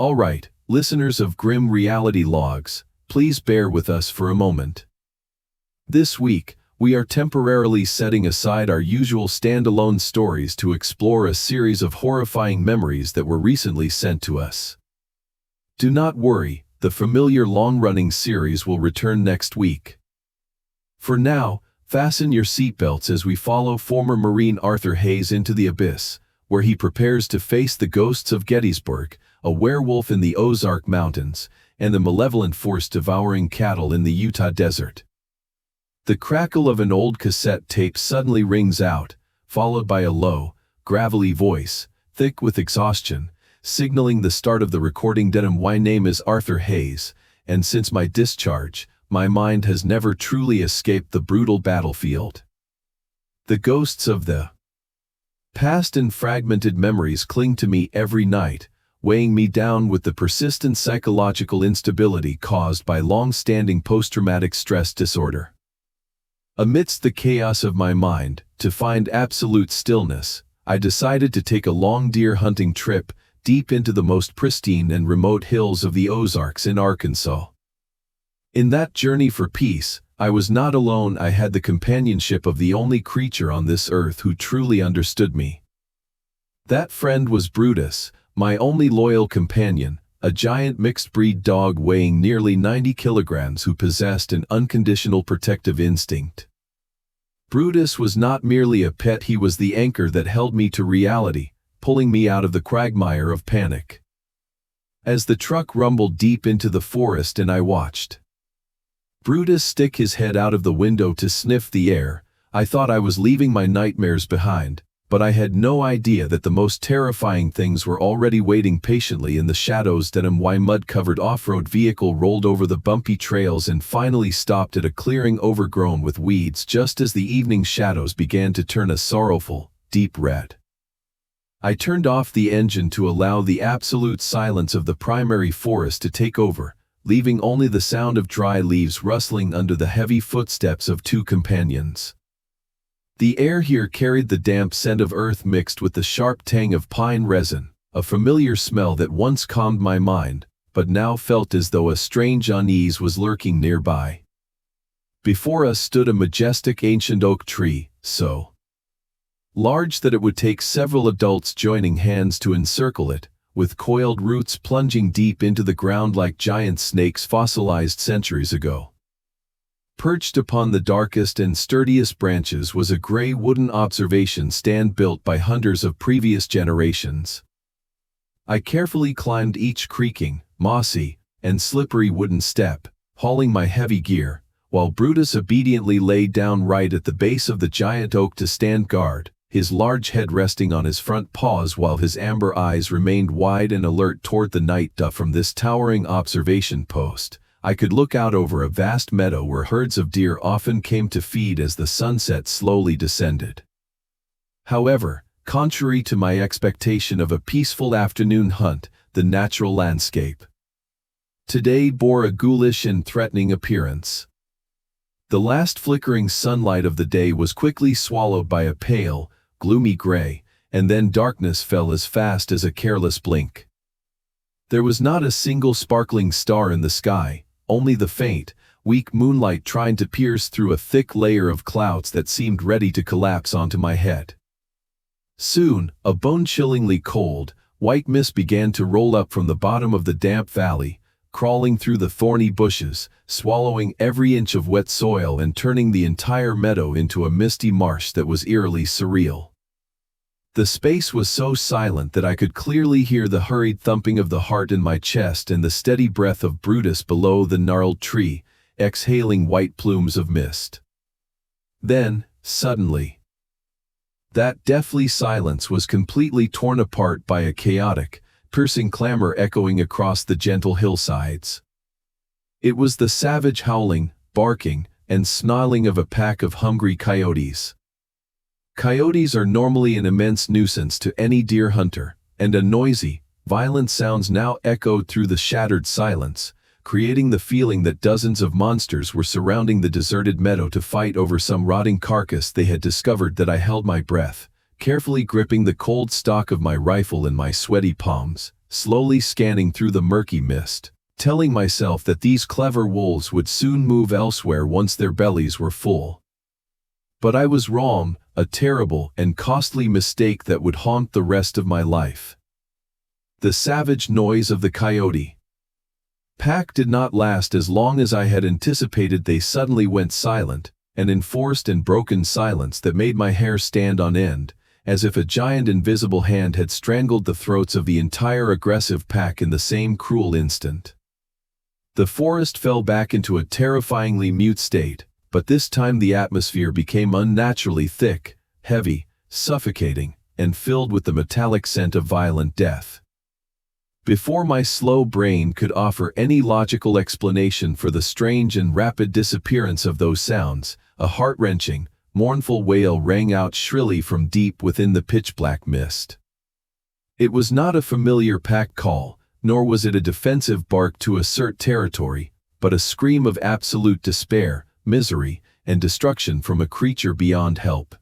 Alright, listeners of Grim Reality Logs, please bear with us for a moment. This week, we are temporarily setting aside our usual standalone stories to explore a series of horrifying memories that were recently sent to us. Do not worry, the familiar long-running series will return next week. For now, fasten your seatbelts as we follow former Marine Arthur Hayes into the abyss, where he prepares to face the ghosts of Gettysburg, a werewolf in the Ozark Mountains, and the malevolent force devouring cattle in the Utah desert. The crackle of an old cassette tape suddenly rings out, followed by a low, gravelly voice, thick with exhaustion, signaling the start of the recording. My name is Arthur Hayes, and since my discharge, my mind has never truly escaped the brutal battlefield. The ghosts of the past and fragmented memories cling to me every night, weighing me down with the persistent psychological instability caused by long-standing post-traumatic stress disorder. Amidst the chaos of my mind, to find absolute stillness, I decided to take a long deer hunting trip deep into the most pristine and remote hills of the Ozarks in Arkansas. In that journey for peace, I was not alone. I had the companionship of the only creature on this earth who truly understood me. That friend was Brutus, my only loyal companion, a giant mixed-breed dog weighing nearly 90 kilograms who possessed an unconditional protective instinct. Brutus was not merely a pet, he was the anchor that held me to reality, pulling me out of the quagmire of panic. As the truck rumbled deep into the forest and I watched Brutus stick his head out of the window to sniff the air, I thought I was leaving my nightmares behind, but I had no idea that the most terrifying things were already waiting patiently in the shadows. My mud-covered off-road vehicle rolled over the bumpy trails and finally stopped at a clearing overgrown with weeds just as the evening shadows began to turn a sorrowful, deep red. I turned off the engine to allow the absolute silence of the primary forest to take over, leaving only the sound of dry leaves rustling under the heavy footsteps of two companions. The air here carried the damp scent of earth mixed with the sharp tang of pine resin, a familiar smell that once calmed my mind, but now felt as though a strange unease was lurking nearby. Before us stood a majestic ancient oak tree, so large that it would take several adults joining hands to encircle it, with coiled roots plunging deep into the ground like giant snakes fossilized centuries ago. Perched upon the darkest and sturdiest branches was a gray wooden observation stand built by hunters of previous generations. I carefully climbed each creaking, mossy, and slippery wooden step, hauling my heavy gear, while Brutus obediently lay down right at the base of the giant oak to stand guard, his large head resting on his front paws while his amber eyes remained wide and alert toward the night. From this towering observation post, I could look out over a vast meadow where herds of deer often came to feed as the sunset slowly descended. However, contrary to my expectation of a peaceful afternoon hunt, the natural landscape today bore a ghoulish and threatening appearance. The last flickering sunlight of the day was quickly swallowed by a pale, gloomy gray, and then darkness fell as fast as a careless blink. There was not a single sparkling star in the sky, only the faint, weak moonlight trying to pierce through a thick layer of clouds that seemed ready to collapse onto my head. Soon, a bone-chillingly cold, white mist began to roll up from the bottom of the damp valley, crawling through the thorny bushes, swallowing every inch of wet soil and turning the entire meadow into a misty marsh that was eerily surreal. The space was so silent that I could clearly hear the hurried thumping of the heart in my chest and the steady breath of Brutus below the gnarled tree, exhaling white plumes of mist. Then, suddenly, that deathly silence was completely torn apart by a chaotic, piercing clamor echoing across the gentle hillsides. It was the savage howling, barking, and snarling of a pack of hungry coyotes. Coyotes are normally an immense nuisance to any deer hunter, and a noisy, violent sounds now echoed through the shattered silence, creating the feeling that dozens of monsters were surrounding the deserted meadow to fight over some rotting carcass they had discovered. I held my breath, carefully gripping the cold stock of my rifle in my sweaty palms, slowly scanning through the murky mist, telling myself that these clever wolves would soon move elsewhere once their bellies were full. But I was wrong, a terrible and costly mistake that would haunt the rest of my life. The savage noise of the coyote pack did not last as long as I had anticipated. They suddenly went silent, an enforced and broken silence that made my hair stand on end, as if a giant invisible hand had strangled the throats of the entire aggressive pack in the same cruel instant. The forest fell back into a terrifyingly mute state, but this time the atmosphere became unnaturally thick, heavy, suffocating, and filled with the metallic scent of violent death. Before my slow brain could offer any logical explanation for the strange and rapid disappearance of those sounds, a heart-wrenching, mournful wail rang out shrilly from deep within the pitch-black mist. It was not a familiar pack call, nor was it a defensive bark to assert territory, but a scream of absolute despair, misery, and destruction from a creature beyond help.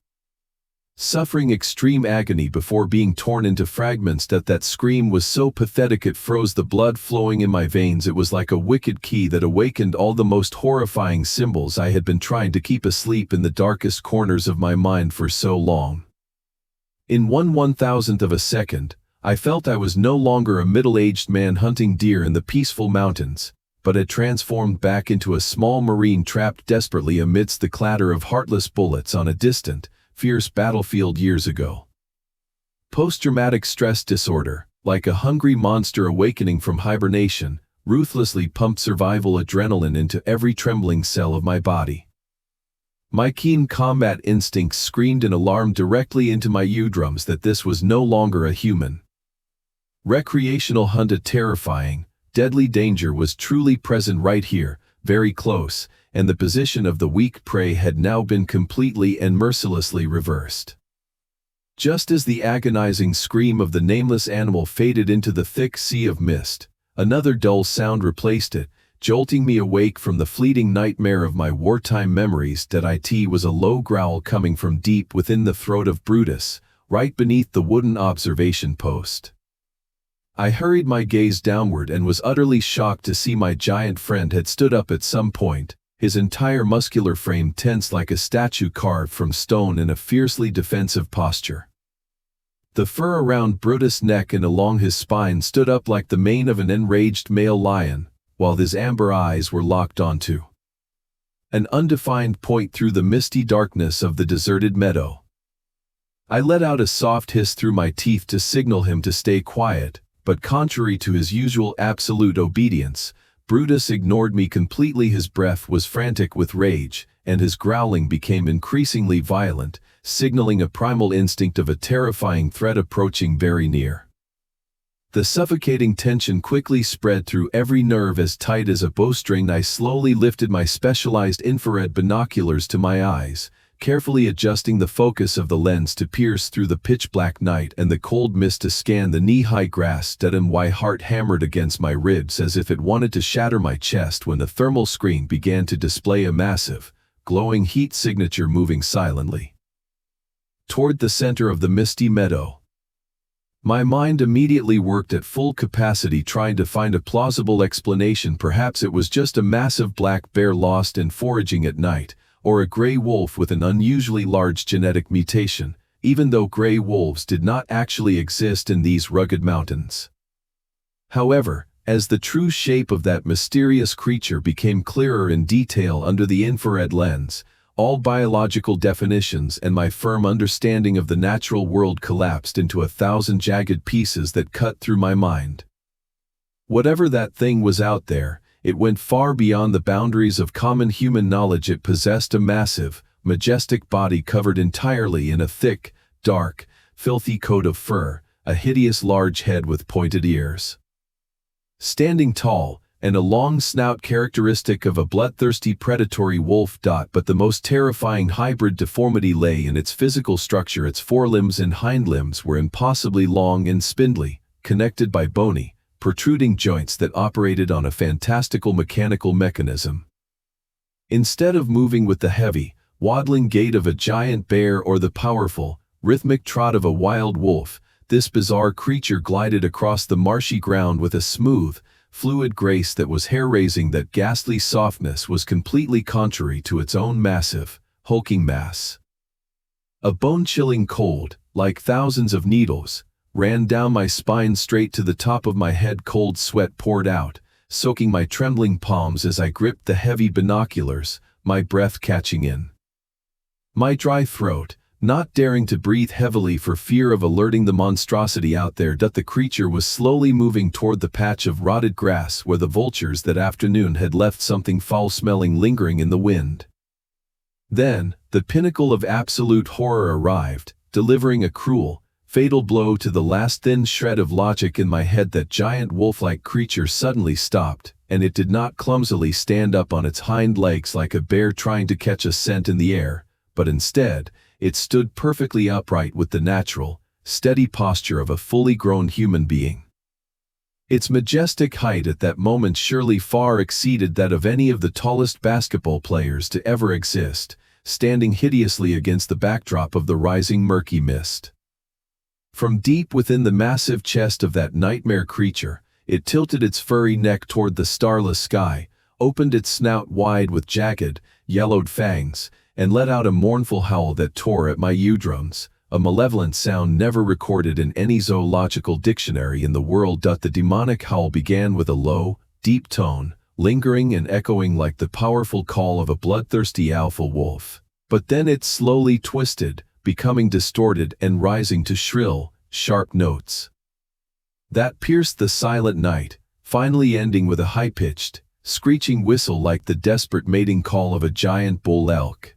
Suffering extreme agony before being torn into fragments, that scream was so pathetic it froze the blood flowing in my veins. It was like a wicked key that awakened all the most horrifying symbols I had been trying to keep asleep in the darkest corners of my mind for so long. In 1/1000th of a second, I felt I was no longer a middle-aged man hunting deer in the peaceful mountains, but had transformed back into a small Marine trapped desperately amidst the clatter of heartless bullets on a distant, fierce battlefield years ago. Post-traumatic stress disorder, like a hungry monster awakening from hibernation, ruthlessly pumped survival adrenaline into every trembling cell of my body. My keen combat instincts screamed in alarm directly into my eardrums that this was no longer a human recreational hunt. A terrifying, deadly danger was truly present right here, very close, and the position of the weak prey had now been completely and mercilessly reversed. Just as the agonizing scream of the nameless animal faded into the thick sea of mist, another dull sound replaced it, jolting me awake from the fleeting nightmare of my wartime memories. It was a low growl coming from deep within the throat of Brutus, right beneath the wooden observation post. I hurried my gaze downward and was utterly shocked to see my giant friend had stood up at some point, his entire muscular frame tense like a statue carved from stone in a fiercely defensive posture. The fur around Brutus' neck and along his spine stood up like the mane of an enraged male lion, while his amber eyes were locked onto an undefined point through the misty darkness of the deserted meadow. I let out a soft hiss through my teeth to signal him to stay quiet, but contrary to his usual absolute obedience, Brutus ignored me completely. His breath was frantic with rage, and his growling became increasingly violent, signaling a primal instinct of a terrifying threat approaching very near. The suffocating tension quickly spread through every nerve as tight as a bowstring. I slowly lifted my specialized infrared binoculars to my eyes, carefully adjusting the focus of the lens to pierce through the pitch-black night and the cold mist to scan the knee-high grass. My heart hammered against my ribs as if it wanted to shatter my chest when the thermal screen began to display a massive, glowing heat signature moving silently toward the center of the misty meadow. My mind immediately worked at full capacity trying to find a plausible explanation. Perhaps it was just a massive black bear lost in foraging at night, or a gray wolf with an unusually large genetic mutation, even though gray wolves did not actually exist in these rugged mountains. However, as the true shape of that mysterious creature became clearer in detail under the infrared lens, all biological definitions and my firm understanding of the natural world collapsed into 1,000 jagged pieces that cut through my mind. Whatever that thing was out there, it went far beyond the boundaries of common human knowledge. It possessed a massive, majestic body covered entirely in a thick, dark, filthy coat of fur, a hideous large head with pointed ears, standing tall, and a long snout characteristic of a bloodthirsty predatory wolf. But the most terrifying hybrid deformity lay in its physical structure. Its forelimbs and hindlimbs were impossibly long and spindly, connected by bony, protruding joints that operated on a fantastical mechanical mechanism. Instead of moving with the heavy, waddling gait of a giant bear or the powerful, rhythmic trot of a wild wolf, this bizarre creature glided across the marshy ground with a smooth, fluid grace that was hair-raising. That ghastly softness was completely contrary to its own massive, hulking mass. A bone-chilling cold, like thousands of needles, ran down my spine straight to the top of my head. Cold sweat poured out, soaking my trembling palms as I gripped the heavy binoculars, my breath catching in my dry throat, not daring to breathe heavily for fear of alerting the monstrosity out there. The creature was slowly moving toward the patch of rotted grass where the vultures that afternoon had left something foul-smelling lingering in the wind. Then, the pinnacle of absolute horror arrived, delivering a cruel, fatal blow to the last thin shred of logic in my head. That giant wolf-like creature suddenly stopped, and it did not clumsily stand up on its hind legs like a bear trying to catch a scent in the air, but instead, it stood perfectly upright with the natural, steady posture of a fully grown human being. Its majestic height at that moment surely far exceeded that of any of the tallest basketball players to ever exist, standing hideously against the backdrop of the rising murky mist. From deep within the massive chest of that nightmare creature, it tilted its furry neck toward the starless sky, opened its snout wide with jagged, yellowed fangs, and let out a mournful howl that tore at my eardrums, a malevolent sound never recorded in any zoological dictionary in the world. The demonic howl began with a low, deep tone, lingering and echoing like the powerful call of a bloodthirsty alpha wolf. But then it slowly twisted, becoming distorted and rising to shrill, sharp notes that pierced the silent night, finally ending with a high-pitched, screeching whistle like the desperate mating call of a giant bull elk.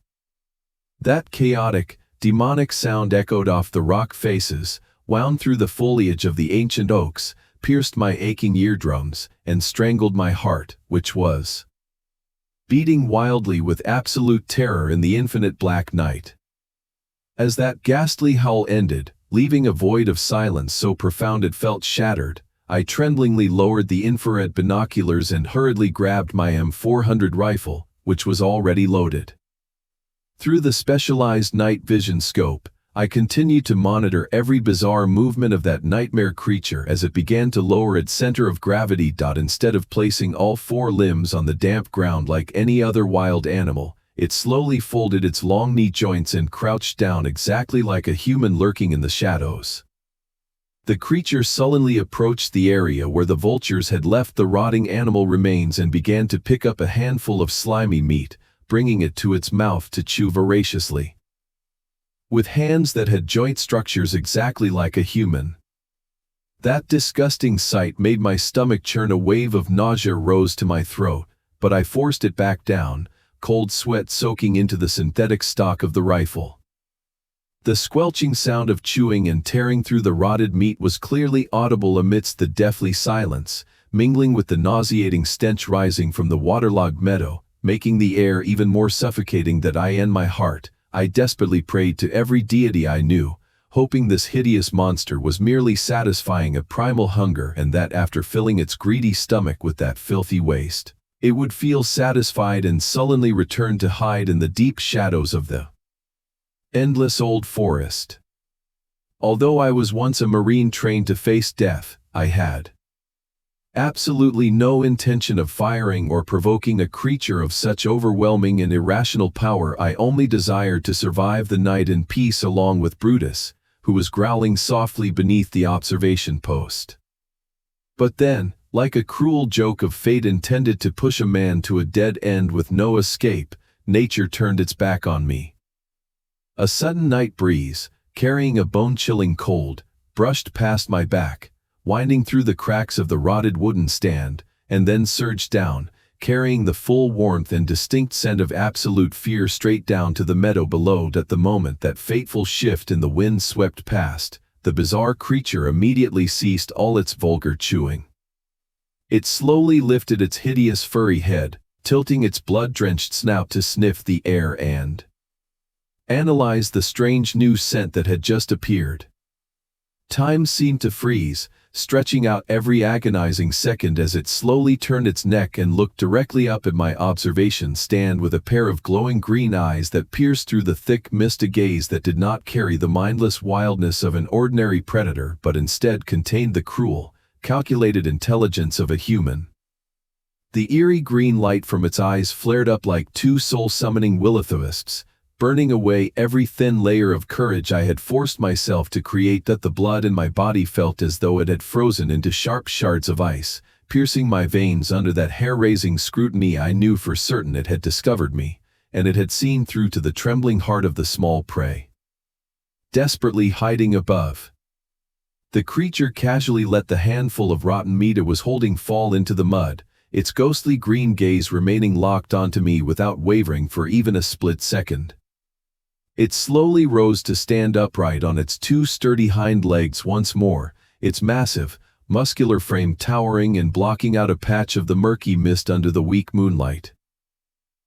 That chaotic, demonic sound echoed off the rock faces, wound through the foliage of the ancient oaks, pierced my aching eardrums, and strangled my heart, which was beating wildly with absolute terror in the infinite black night. As that ghastly howl ended, leaving a void of silence so profound it felt shattered, I tremblingly lowered the infrared binoculars and hurriedly grabbed my M400 rifle, which was already loaded. Through the specialized night vision scope, I continued to monitor every bizarre movement of that nightmare creature as it began to lower its center of gravity. Instead of placing all four limbs on the damp ground like any other wild animal, it slowly folded its long knee joints and crouched down exactly like a human lurking in the shadows. The creature sullenly approached the area where the vultures had left the rotting animal remains and began to pick up a handful of slimy meat, bringing it to its mouth to chew voraciously. With hands that had joint structures exactly like a human. That disgusting sight made my stomach churn. A wave of nausea rose to my throat, but I forced it back down, cold sweat soaking into the synthetic stock of the rifle. The squelching sound of chewing and tearing through the rotted meat was clearly audible amidst the deathly silence, mingling with the nauseating stench rising from the waterlogged meadow, making the air even more suffocating. In my heart, I desperately prayed to every deity I knew, hoping this hideous monster was merely satisfying a primal hunger and that after filling its greedy stomach with that filthy waste, it would feel satisfied and sullenly return to hide in the deep shadows of the endless old forest. Although I was once a Marine trained to face death, I had absolutely no intention of firing or provoking a creature of such overwhelming and irrational power. I only desired to survive the night in peace along with Brutus, who was growling softly beneath the observation post. But then, like a cruel joke of fate intended to push a man to a dead end with no escape, nature turned its back on me. A sudden night breeze, carrying a bone-chilling cold, brushed past my back, winding through the cracks of the rotted wooden stand, and then surged down, carrying the full warmth and distinct scent of absolute fear straight down to the meadow below. At the moment that fateful shift in the wind swept past, the bizarre creature immediately ceased all its vulgar chewing. It slowly lifted its hideous furry head, tilting its blood-drenched snout to sniff the air and analyze the strange new scent that had just appeared. Time seemed to freeze, stretching out every agonizing second as it slowly turned its neck and looked directly up at my observation stand with a pair of glowing green eyes that pierced through the thick mist, a gaze that did not carry the mindless wildness of an ordinary predator but instead contained the cruel, calculated intelligence of a human. The eerie green light from its eyes flared up like two soul-summoning will-o'-the-wisps, burning away every thin layer of courage I had forced myself to create. That the blood in my body felt as though it had frozen into sharp shards of ice, piercing my veins under that hair-raising scrutiny. I knew for certain it had discovered me, and it had seen through to the trembling heart of the small prey, desperately hiding above. The creature casually let the handful of rotten meat it was holding fall into the mud, its ghostly green gaze remaining locked onto me without wavering for even a split second. It slowly rose to stand upright on its two sturdy hind legs once more, its massive, muscular frame towering and blocking out a patch of the murky mist under the weak moonlight.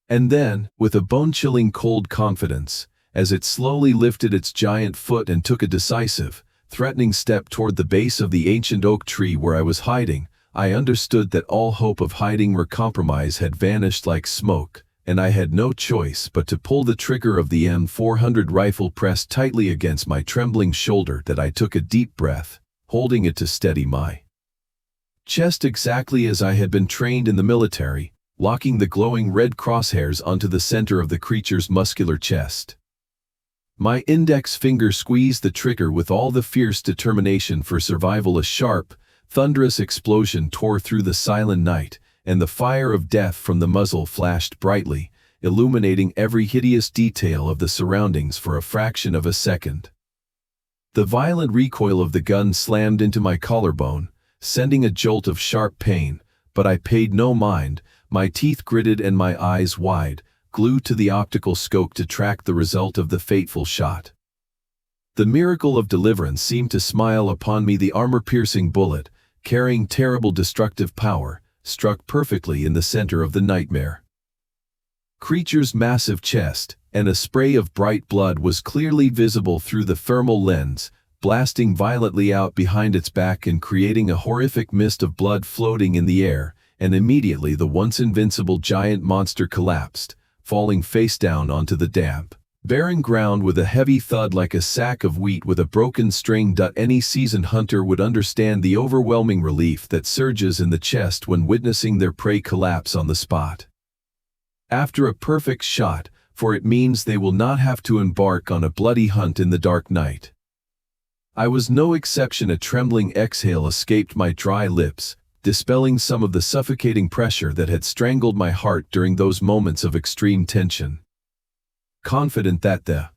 And then, with a bone-chilling cold confidence, as it slowly lifted its giant foot and took a decisive, threatening step toward the base of the ancient oak tree where I was hiding, I understood that all hope of hiding or compromise had vanished like smoke, and I had no choice but to pull the trigger of the M400 rifle pressed tightly against my trembling shoulder. That I took a deep breath, holding it to steady my chest exactly as I had been trained in the military, locking the glowing red crosshairs onto the center of the creature's muscular chest. My index finger squeezed the trigger with all the fierce determination for survival. A sharp, thunderous explosion tore through the silent night, and the fire of death from the muzzle flashed brightly, illuminating every hideous detail of the surroundings for a fraction of a second. The violent recoil of the gun slammed into my collarbone, sending a jolt of sharp pain, but I paid no mind, my teeth gritted and my eyes wide, glued to the optical scope to track the result of the fateful shot. The miracle of deliverance seemed to smile upon me. The armor-piercing bullet, carrying terrible destructive power, struck perfectly in the center of the nightmare creature's massive chest, and a spray of bright blood was clearly visible through the thermal lens, blasting violently out behind its back and creating a horrific mist of blood floating in the air. And immediately the once invincible giant monster collapsed, falling face down onto the damp, barren ground with a heavy thud like a sack of wheat with a broken string. Any seasoned hunter would understand the overwhelming relief that surges in the chest when witnessing their prey collapse on the spot after a perfect shot, for it means they will not have to embark on a bloody hunt in the dark night. I was no exception. A trembling exhale escaped my dry lips, dispelling some of the suffocating pressure that had strangled my heart during those moments of extreme tension. Confident that the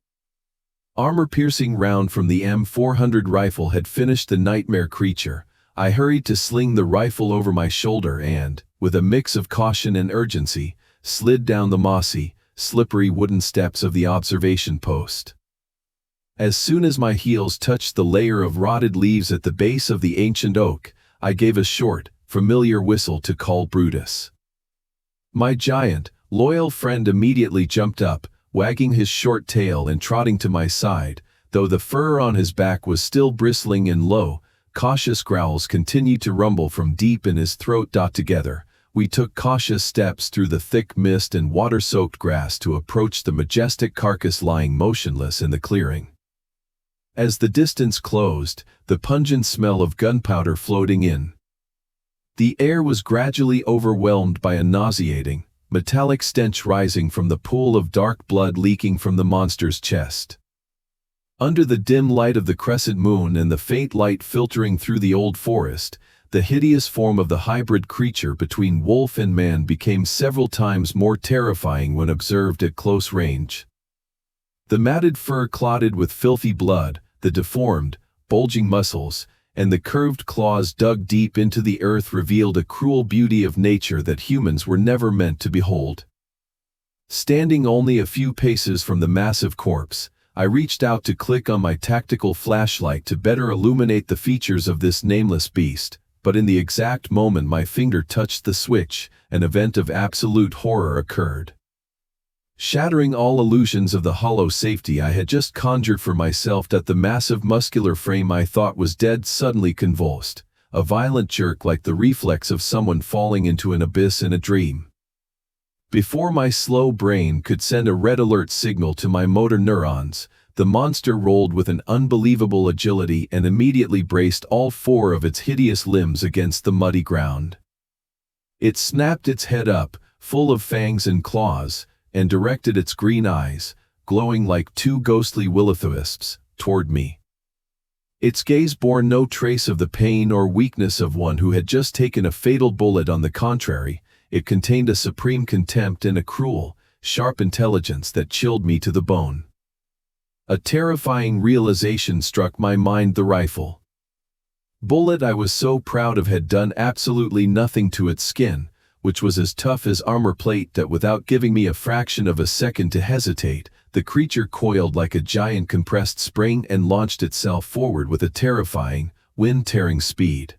armor-piercing round from the M400 rifle had finished the nightmare creature, I hurried to sling the rifle over my shoulder and, with a mix of caution and urgency, slid down the mossy, slippery wooden steps of the observation post. As soon as my heels touched the layer of rotted leaves at the base of the ancient oak, I gave a short, familiar whistle to call Brutus. My giant, loyal friend immediately jumped up, wagging his short tail and trotting to my side, though the fur on his back was still bristling and low, cautious growls continued to rumble from deep in his throat. Together, we took cautious steps through the thick mist and water-soaked grass to approach the majestic carcass lying motionless in the clearing. As the distance closed, the pungent smell of gunpowder floating in the air was gradually overwhelmed by a nauseating, metallic stench rising from the pool of dark blood leaking from the monster's chest. Under the dim light of the crescent moon and the faint light filtering through the old forest, the hideous form of the hybrid creature between wolf and man became several times more terrifying when observed at close range. The matted fur clotted with filthy blood, the deformed, bulging muscles, and the curved claws dug deep into the earth revealed a cruel beauty of nature that humans were never meant to behold. Standing only a few paces from the massive corpse, I reached out to click on my tactical flashlight to better illuminate the features of this nameless beast, but in the exact moment my finger touched the switch, an event of absolute horror occurred. Shattering all illusions of the hollow safety I had just conjured for myself, that the massive muscular frame I thought was dead suddenly convulsed, a violent jerk like the reflex of someone falling into an abyss in a dream. Before my slow brain could send a red alert signal to my motor neurons, the monster rolled with an unbelievable agility and immediately braced all four of its hideous limbs against the muddy ground. It snapped its head up, full of fangs and claws, and directed its green eyes, glowing like two ghostly will-o'-the-wisps, toward me. Its gaze bore no trace of the pain or weakness of one who had just taken a fatal bullet. On the contrary, it contained a supreme contempt and a cruel, sharp intelligence that chilled me to the bone. A terrifying realization struck my mind: the rifle bullet I was so proud of had done absolutely nothing to its skin, which was as tough as armor plate, that without giving me a fraction of a second to hesitate, the creature coiled like a giant compressed spring and launched itself forward with a terrifying, wind-tearing speed.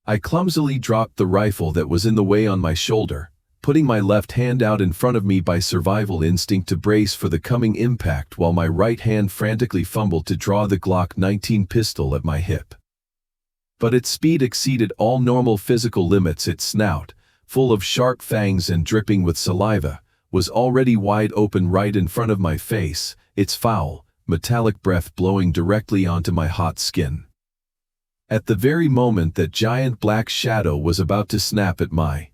I clumsily dropped the rifle that was in the way on my shoulder, putting my left hand out in front of me by survival instinct to brace for the coming impact, while my right hand frantically fumbled to draw the Glock 19 pistol at my hip. But its speed exceeded all normal physical limits. Its snout, full of sharp fangs and dripping with saliva, was already wide open right in front of my face, its foul, metallic breath blowing directly onto my hot skin. At the very moment that giant black shadow was about to snap at my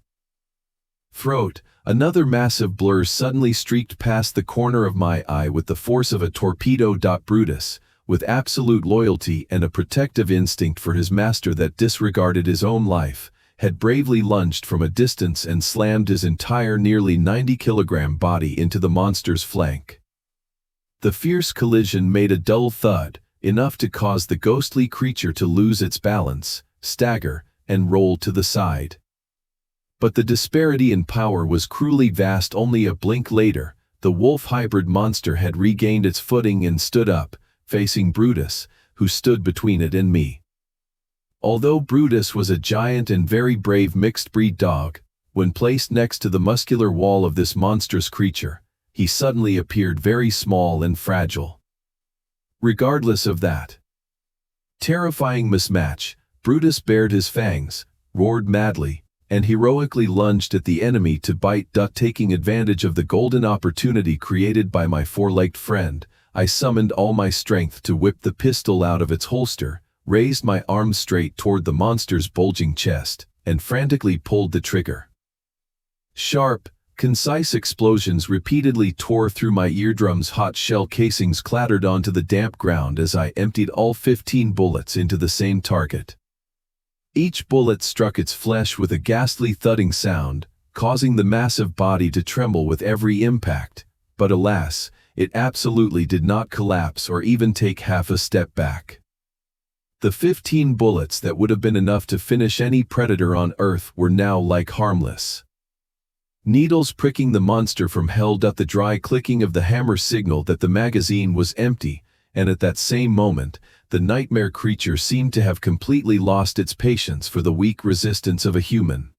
throat, another massive blur suddenly streaked past the corner of my eye with the force of a torpedo. Brutus, with absolute loyalty and a protective instinct for his master that disregarded his own life, had bravely lunged from a distance and slammed his entire nearly 90-kilogram body into the monster's flank. The fierce collision made a dull thud, enough to cause the ghostly creature to lose its balance, stagger, and roll to the side. But the disparity in power was cruelly vast. Only a blink later, the wolf hybrid monster had regained its footing and stood up, facing Brutus, who stood between it and me. Although Brutus was a giant and very brave mixed-breed dog, when placed next to the muscular wall of this monstrous creature, he suddenly appeared very small and fragile. Regardless of that terrifying mismatch, Brutus bared his fangs, roared madly, and heroically lunged at the enemy to bite. Taking advantage of the golden opportunity created by my four-legged friend, I summoned all my strength to whip the pistol out of its holster, raised my arms straight toward the monster's bulging chest, and frantically pulled the trigger. Sharp, concise explosions repeatedly tore through my eardrums. Hot shell casings clattered onto the damp ground as I emptied all 15 bullets into the same target. Each bullet struck its flesh with a ghastly thudding sound, causing the massive body to tremble with every impact, but alas, it absolutely did not collapse or even take half a step back. The 15 bullets that would have been enough to finish any predator on Earth were now like harmless needles pricking the monster from hell. The dry clicking of the hammer signaled that the magazine was empty, and at that same moment, the nightmare creature seemed to have completely lost its patience for the weak resistance of a human.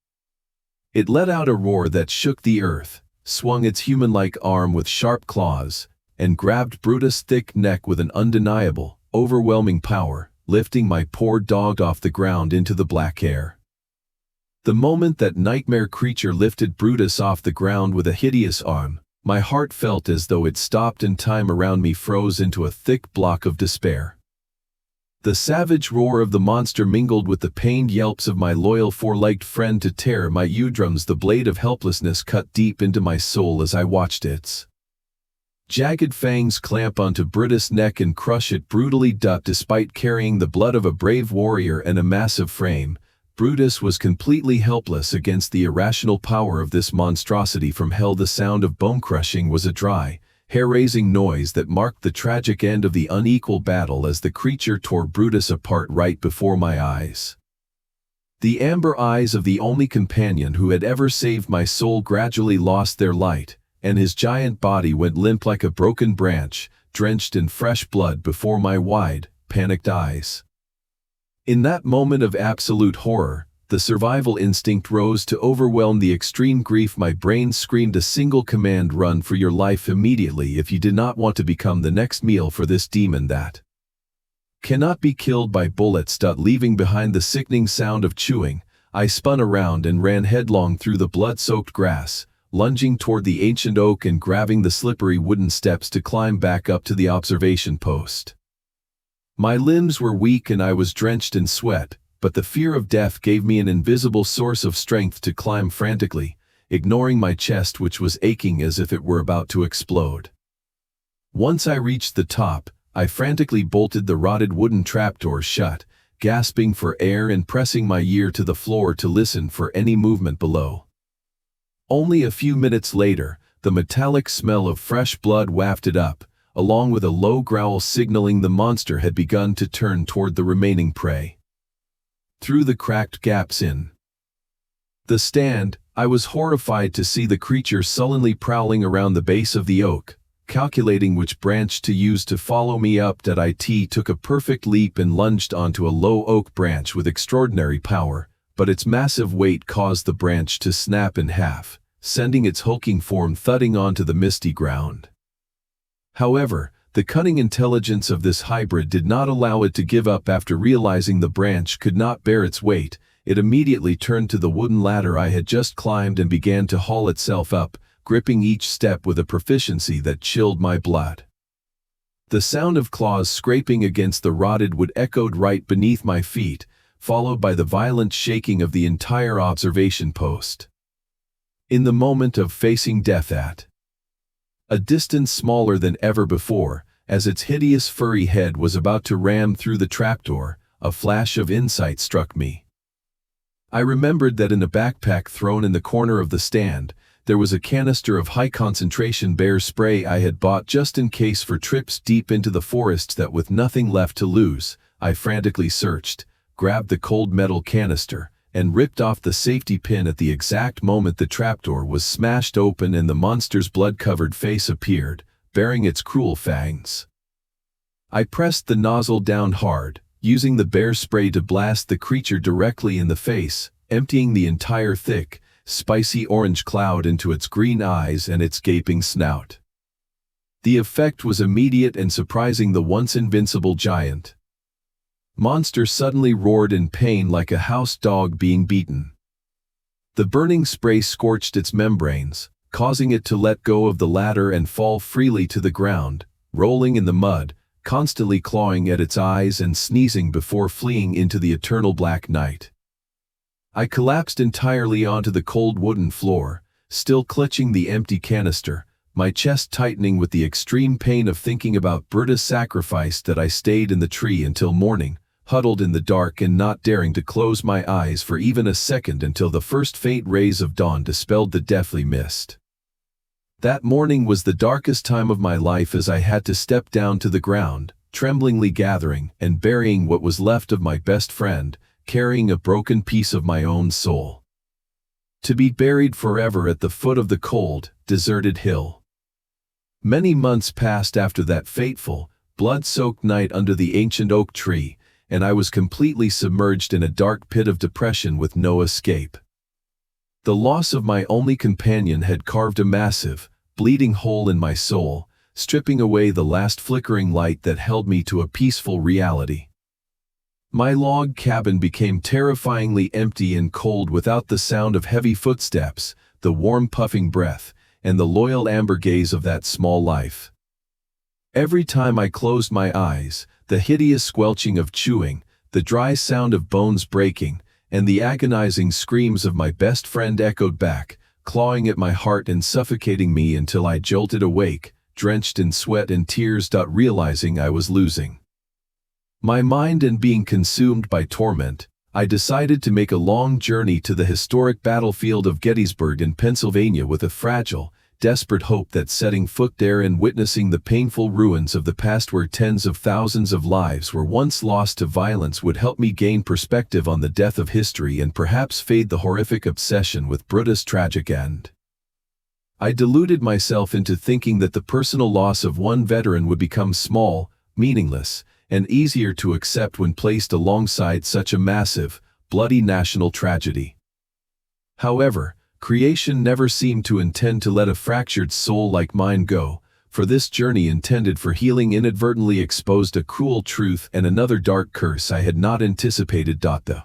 It let out a roar that shook the earth, swung its human-like arm with sharp claws, and grabbed Brutus' thick neck with an undeniable, overwhelming power, lifting my poor dog off the ground into the black air. The moment that nightmare creature lifted Brutus off the ground with a hideous arm, my heart felt as though it stopped and time around me froze into a thick block of despair. The savage roar of the monster mingled with the pained yelps of my loyal four-legged friend to tear my eardrums. The blade of helplessness cut deep into my soul as I watched its jagged fangs clamp onto Brutus' neck and crush it brutally. Despite carrying the blood of a brave warrior and a massive frame, Brutus was completely helpless against the irrational power of this monstrosity from hell. The sound of bone crushing was a dry, hair-raising noise that marked the tragic end of the unequal battle as the creature tore Brutus apart right before my eyes. The amber eyes of the only companion who had ever saved my soul gradually lost their light, and his giant body went limp like a broken branch, drenched in fresh blood before my wide, panicked eyes. In that moment of absolute horror, the survival instinct rose to overwhelm the extreme grief. My brain screamed a single command: run for your life immediately if you did not want to become the next meal for this demon. That cannot be killed by bullets. Leaving behind the sickening sound of chewing, I spun around and ran headlong through the blood-soaked grass, lunging toward the ancient oak and grabbing the slippery wooden steps to climb back up to the observation post. My limbs were weak and I was drenched in sweat, but the fear of death gave me an invisible source of strength to climb frantically, ignoring my chest which was aching as if it were about to explode. Once I reached the top, I frantically bolted the rotted wooden trapdoor shut, gasping for air and pressing my ear to the floor to listen for any movement below. Only a few minutes later, the metallic smell of fresh blood wafted up, along with a low growl signaling the monster had begun to turn toward the remaining prey. Through the cracked gaps in the stand, I was horrified to see the creature sullenly prowling around the base of the oak, calculating which branch to use to follow me up. It took a perfect leap and lunged onto a low oak branch with extraordinary power, but its massive weight caused the branch to snap in half, sending its hulking form thudding onto the misty ground. However, the cunning intelligence of this hybrid did not allow it to give up. After realizing the branch could not bear its weight, it immediately turned to the wooden ladder I had just climbed and began to haul itself up, gripping each step with a proficiency that chilled my blood. The sound of claws scraping against the rotted wood echoed right beneath my feet, followed by the violent shaking of the entire observation post. In the moment of facing death at a distance smaller than ever before, as its hideous furry head was about to ram through the trapdoor, a flash of insight struck me. I remembered that in a backpack thrown in the corner of the stand, there was a canister of high-concentration bear spray I had bought just in case for trips deep into the forest. That with nothing left to lose, I frantically searched, grabbed the cold metal canister, and ripped off the safety pin at the exact moment the trapdoor was smashed open and the monster's blood-covered face appeared, baring its cruel fangs. I pressed the nozzle down hard, using the bear spray to blast the creature directly in the face, emptying the entire thick, spicy orange cloud into its green eyes and its gaping snout. The effect was immediate and surprising the once invincible giant monster suddenly roared in pain like a house dog being beaten. The burning spray scorched its membranes, causing it to let go of the ladder and fall freely to the ground, rolling in the mud, constantly clawing at its eyes and sneezing before fleeing into the eternal black night. I collapsed entirely onto the cold wooden floor, still clutching the empty canister, my chest tightening with the extreme pain of thinking about Britta's sacrifice. That I stayed in the tree until morning, huddled in the dark and not daring to close my eyes for even a second until the first faint rays of dawn dispelled the deathly mist. That morning was the darkest time of my life as I had to step down to the ground, tremblingly gathering and burying what was left of my best friend, carrying a broken piece of my own soul. To be buried forever at the foot of the cold, deserted hill. Many months passed after that fateful, blood-soaked night under the ancient oak tree, and I was completely submerged in a dark pit of depression with no escape. The loss of my only companion had carved a massive, bleeding hole in my soul, stripping away the last flickering light that held me to a peaceful reality. My log cabin became terrifyingly empty and cold without the sound of heavy footsteps, the warm puffing breath, and the loyal amber gaze of that small life. Every time I closed my eyes, the hideous squelching of chewing, the dry sound of bones breaking, and the agonizing screams of my best friend echoed back, clawing at my heart and suffocating me until I jolted awake, drenched in sweat and tears. Realizing I was losing my mind and being consumed by torment, I decided to make a long journey to the historic battlefield of Gettysburg in Pennsylvania with a fragile, desperate hope that setting foot there and witnessing the painful ruins of the past where tens of thousands of lives were once lost to violence would help me gain perspective on the death of history and perhaps fade the horrific obsession with Britta's tragic end. I deluded myself into thinking that the personal loss of one veteran would become small, meaningless, and easier to accept when placed alongside such a massive, bloody national tragedy. However, creation never seemed to intend to let a fractured soul like mine go, for this journey intended for healing inadvertently exposed a cruel truth and another dark curse I had not anticipated. The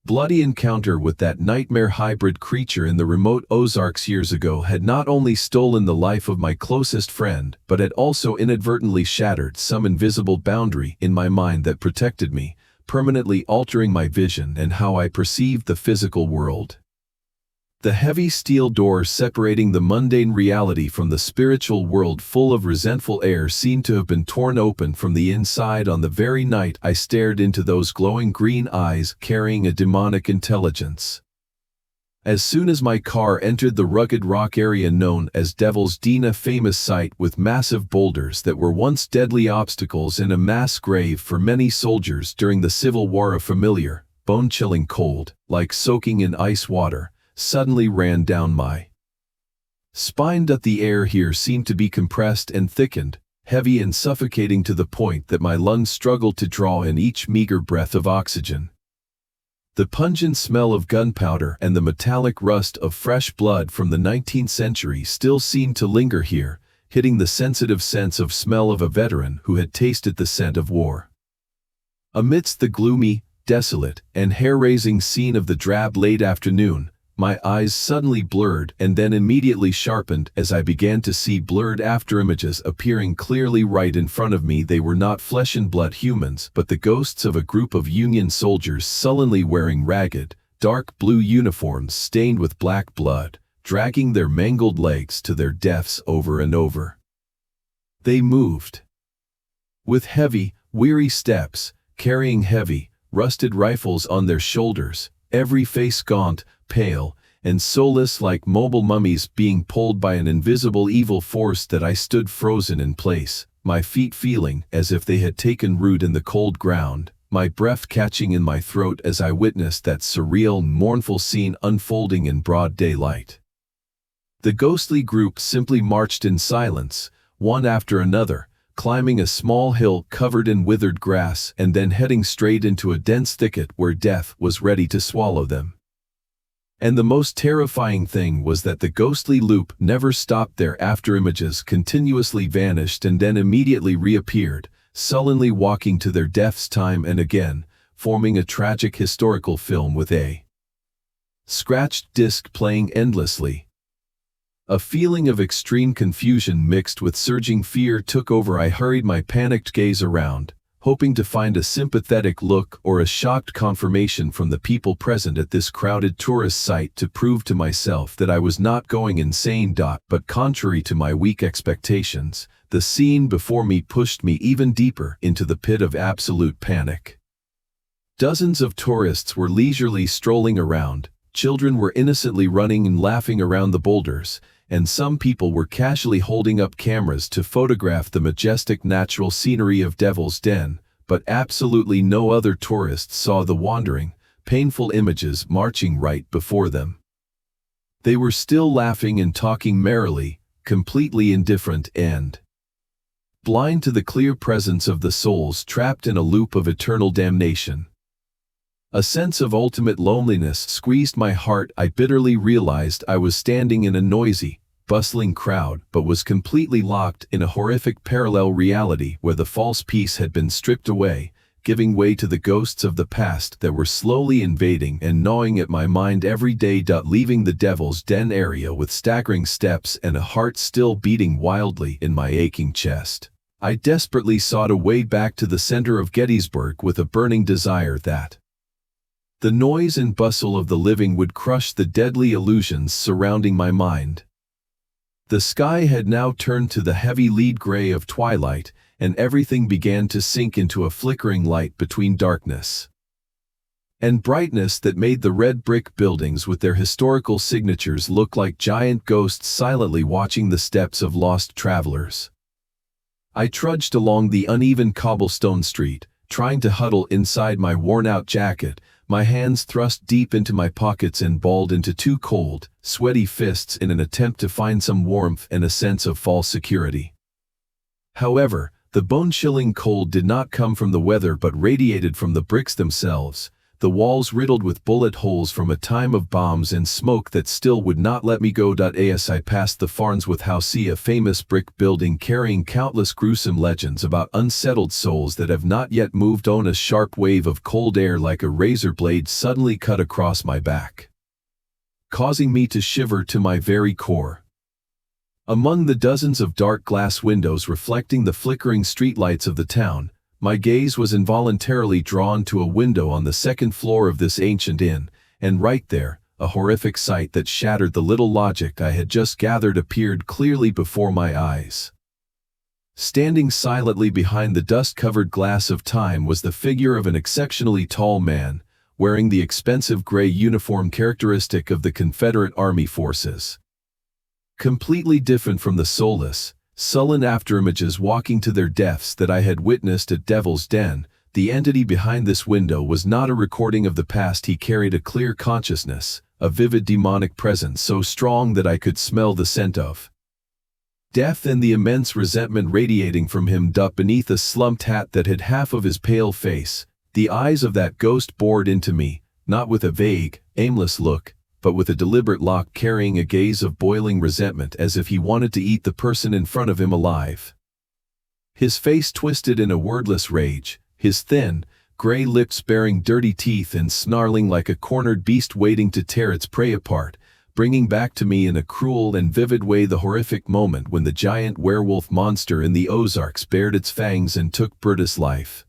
bloody encounter with that nightmare hybrid creature in the remote Ozarks years ago had not only stolen the life of my closest friend, but had also inadvertently shattered some invisible boundary in my mind that protected me, permanently altering my vision and how I perceived the physical world. The heavy steel door separating the mundane reality from the spiritual world, full of resentful air, seemed to have been torn open from the inside on the very night I stared into those glowing green eyes carrying a demonic intelligence. As soon as my car entered the rugged rock area known as Devil's Den, a famous site with massive boulders that were once deadly obstacles in a mass grave for many soldiers during the Civil War, a familiar, bone-chilling cold, like soaking in ice water, suddenly ran down my spine. The air here seemed to be compressed and thickened, heavy and suffocating to the point that my lungs struggled to draw in each meager breath of oxygen. The pungent smell of gunpowder and the metallic rust of fresh blood from the 19th century still seemed to linger here, hitting the sensitive sense of smell of a veteran who had tasted the scent of war. Amidst the gloomy, desolate, and hair-raising scene of the drab late afternoon, my eyes suddenly blurred and then immediately sharpened as I began to see blurred afterimages appearing clearly right in front of me. They were not flesh and blood humans, but the ghosts of a group of Union soldiers sullenly wearing ragged, dark blue uniforms stained with black blood, dragging their mangled legs to their deaths over and over. They moved with heavy, weary steps, carrying heavy, rusted rifles on their shoulders, every face gaunt, pale, and soulless like mobile mummies being pulled by an invisible evil force. That I stood frozen in place, my feet feeling as if they had taken root in the cold ground, my breath catching in my throat as I witnessed that surreal, mournful scene unfolding in broad daylight. The ghostly group simply marched in silence, one after another, climbing a small hill covered in withered grass and then heading straight into a dense thicket where death was ready to swallow them. And the most terrifying thing was that the ghostly loop never stopped. Their afterimages continuously vanished and then immediately reappeared, sullenly walking to their deaths time and again, forming a tragic historical film with a scratched disc playing endlessly. A feeling of extreme confusion mixed with surging fear took over. I hurried my panicked gaze around, hoping to find a sympathetic look or a shocked confirmation from the people present at this crowded tourist site to prove to myself that I was not going insane. But contrary to my weak expectations, the scene before me pushed me even deeper into the pit of absolute panic. Dozens of tourists were leisurely strolling around, children were innocently running and laughing around the boulders, and some people were casually holding up cameras to photograph the majestic natural scenery of Devil's Den, but absolutely no other tourists saw the wandering, painful images marching right before them. They were still laughing and talking merrily, completely indifferent and blind to the clear presence of the souls trapped in a loop of eternal damnation. A sense of ultimate loneliness squeezed my heart. I bitterly realized I was standing in a noisy, bustling crowd, but was completely locked in a horrific parallel reality where the false peace had been stripped away, giving way to the ghosts of the past that were slowly invading and gnawing at my mind every day. Leaving the Devil's Den area with staggering steps and a heart still beating wildly in my aching chest, I desperately sought a way back to the center of Gettysburg with a burning desire that the noise and bustle of the living would crush the deadly illusions surrounding my mind. The sky had now turned to the heavy lead gray of twilight, and everything began to sink into a flickering light between darkness and brightness that made the red brick buildings with their historical signatures look like giant ghosts silently watching the steps of lost travelers. I trudged along the uneven cobblestone street, trying to huddle inside my worn-out jacket, my hands thrust deep into my pockets and balled into two cold, sweaty fists in an attempt to find some warmth and a sense of false security. However, the bone-chilling cold did not come from the weather but radiated from the bricks themselves, the walls riddled with bullet holes from a time of bombs and smoke that still would not let me go. As I passed the Farnsworth House, a famous brick building carrying countless gruesome legends about unsettled souls that have not yet moved on. A sharp wave of cold air like a razor blade suddenly cut across my back, causing me to shiver to my very core. Among the dozens of dark glass windows reflecting the flickering streetlights of the town, my gaze was involuntarily drawn to a window on the second floor of this ancient inn, and right there, a horrific sight that shattered the little logic I had just gathered appeared clearly before my eyes. Standing silently behind the dust-covered glass of time was the figure of an exceptionally tall man, wearing the expensive gray uniform characteristic of the Confederate Army forces. Completely different from the soulless, sullen afterimages walking to their deaths that I had witnessed at Devil's Den, the entity behind this window was not a recording of the past. He carried a clear consciousness, a vivid demonic presence so strong that I could smell the scent of death and the immense resentment radiating from him. Beneath a slumped hat that hid half of his pale face, the eyes of that ghost bored into me, not with a vague, aimless look, but with a deliberate look, carrying a gaze of boiling resentment, as if he wanted to eat the person in front of him alive. His face twisted in a wordless rage, his thin, gray lips baring dirty teeth and snarling like a cornered beast waiting to tear its prey apart, bringing back to me in a cruel and vivid way the horrific moment when the giant werewolf monster in the Ozarks bared its fangs and took Berta's life.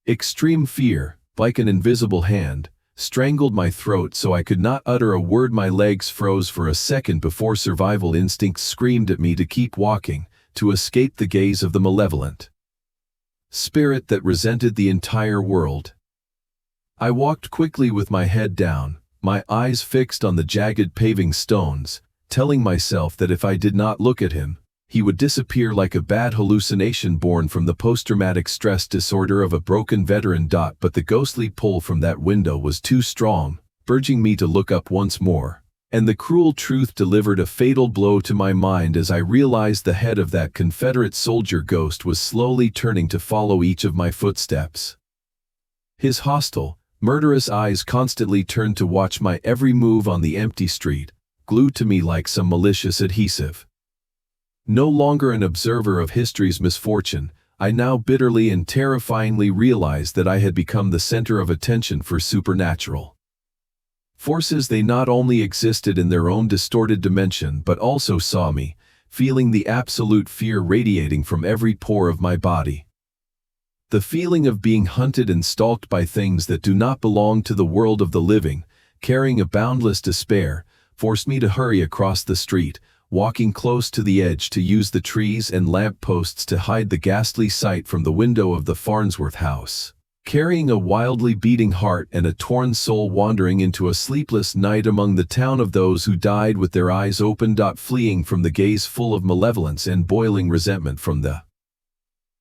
Extreme fear, like an invisible hand, strangled my throat so I could not utter a word. My legs froze for a second before survival instincts screamed at me to keep walking, to escape the gaze of the malevolent spirit that resented the entire world. I walked quickly with my head down, my eyes fixed on the jagged paving stones, telling myself that if I did not look at him, he would disappear like a bad hallucination born from the post-traumatic stress disorder of a broken veteran. But the ghostly pull from that window was too strong, urging me to look up once more, and the cruel truth delivered a fatal blow to my mind as I realized the head of that Confederate soldier ghost was slowly turning to follow each of my footsteps. His hostile, murderous eyes constantly turned to watch my every move on the empty street, glued to me like some malicious adhesive. No longer an observer of history's misfortune, I now bitterly and terrifyingly realized that I had become the center of attention for supernatural forces. They not only existed in their own distorted dimension but also saw me, feeling the absolute fear radiating from every pore of my body. The feeling of being hunted and stalked by things that do not belong to the world of the living, carrying a boundless despair, forced me to hurry across the street, walking close to the edge to use the trees and lamp posts to hide the ghastly sight from the window of the Farnsworth house. Carrying a wildly beating heart and a torn soul, wandering into a sleepless night among the town of those who died with their eyes open. Fleeing from the gaze full of malevolence and boiling resentment from the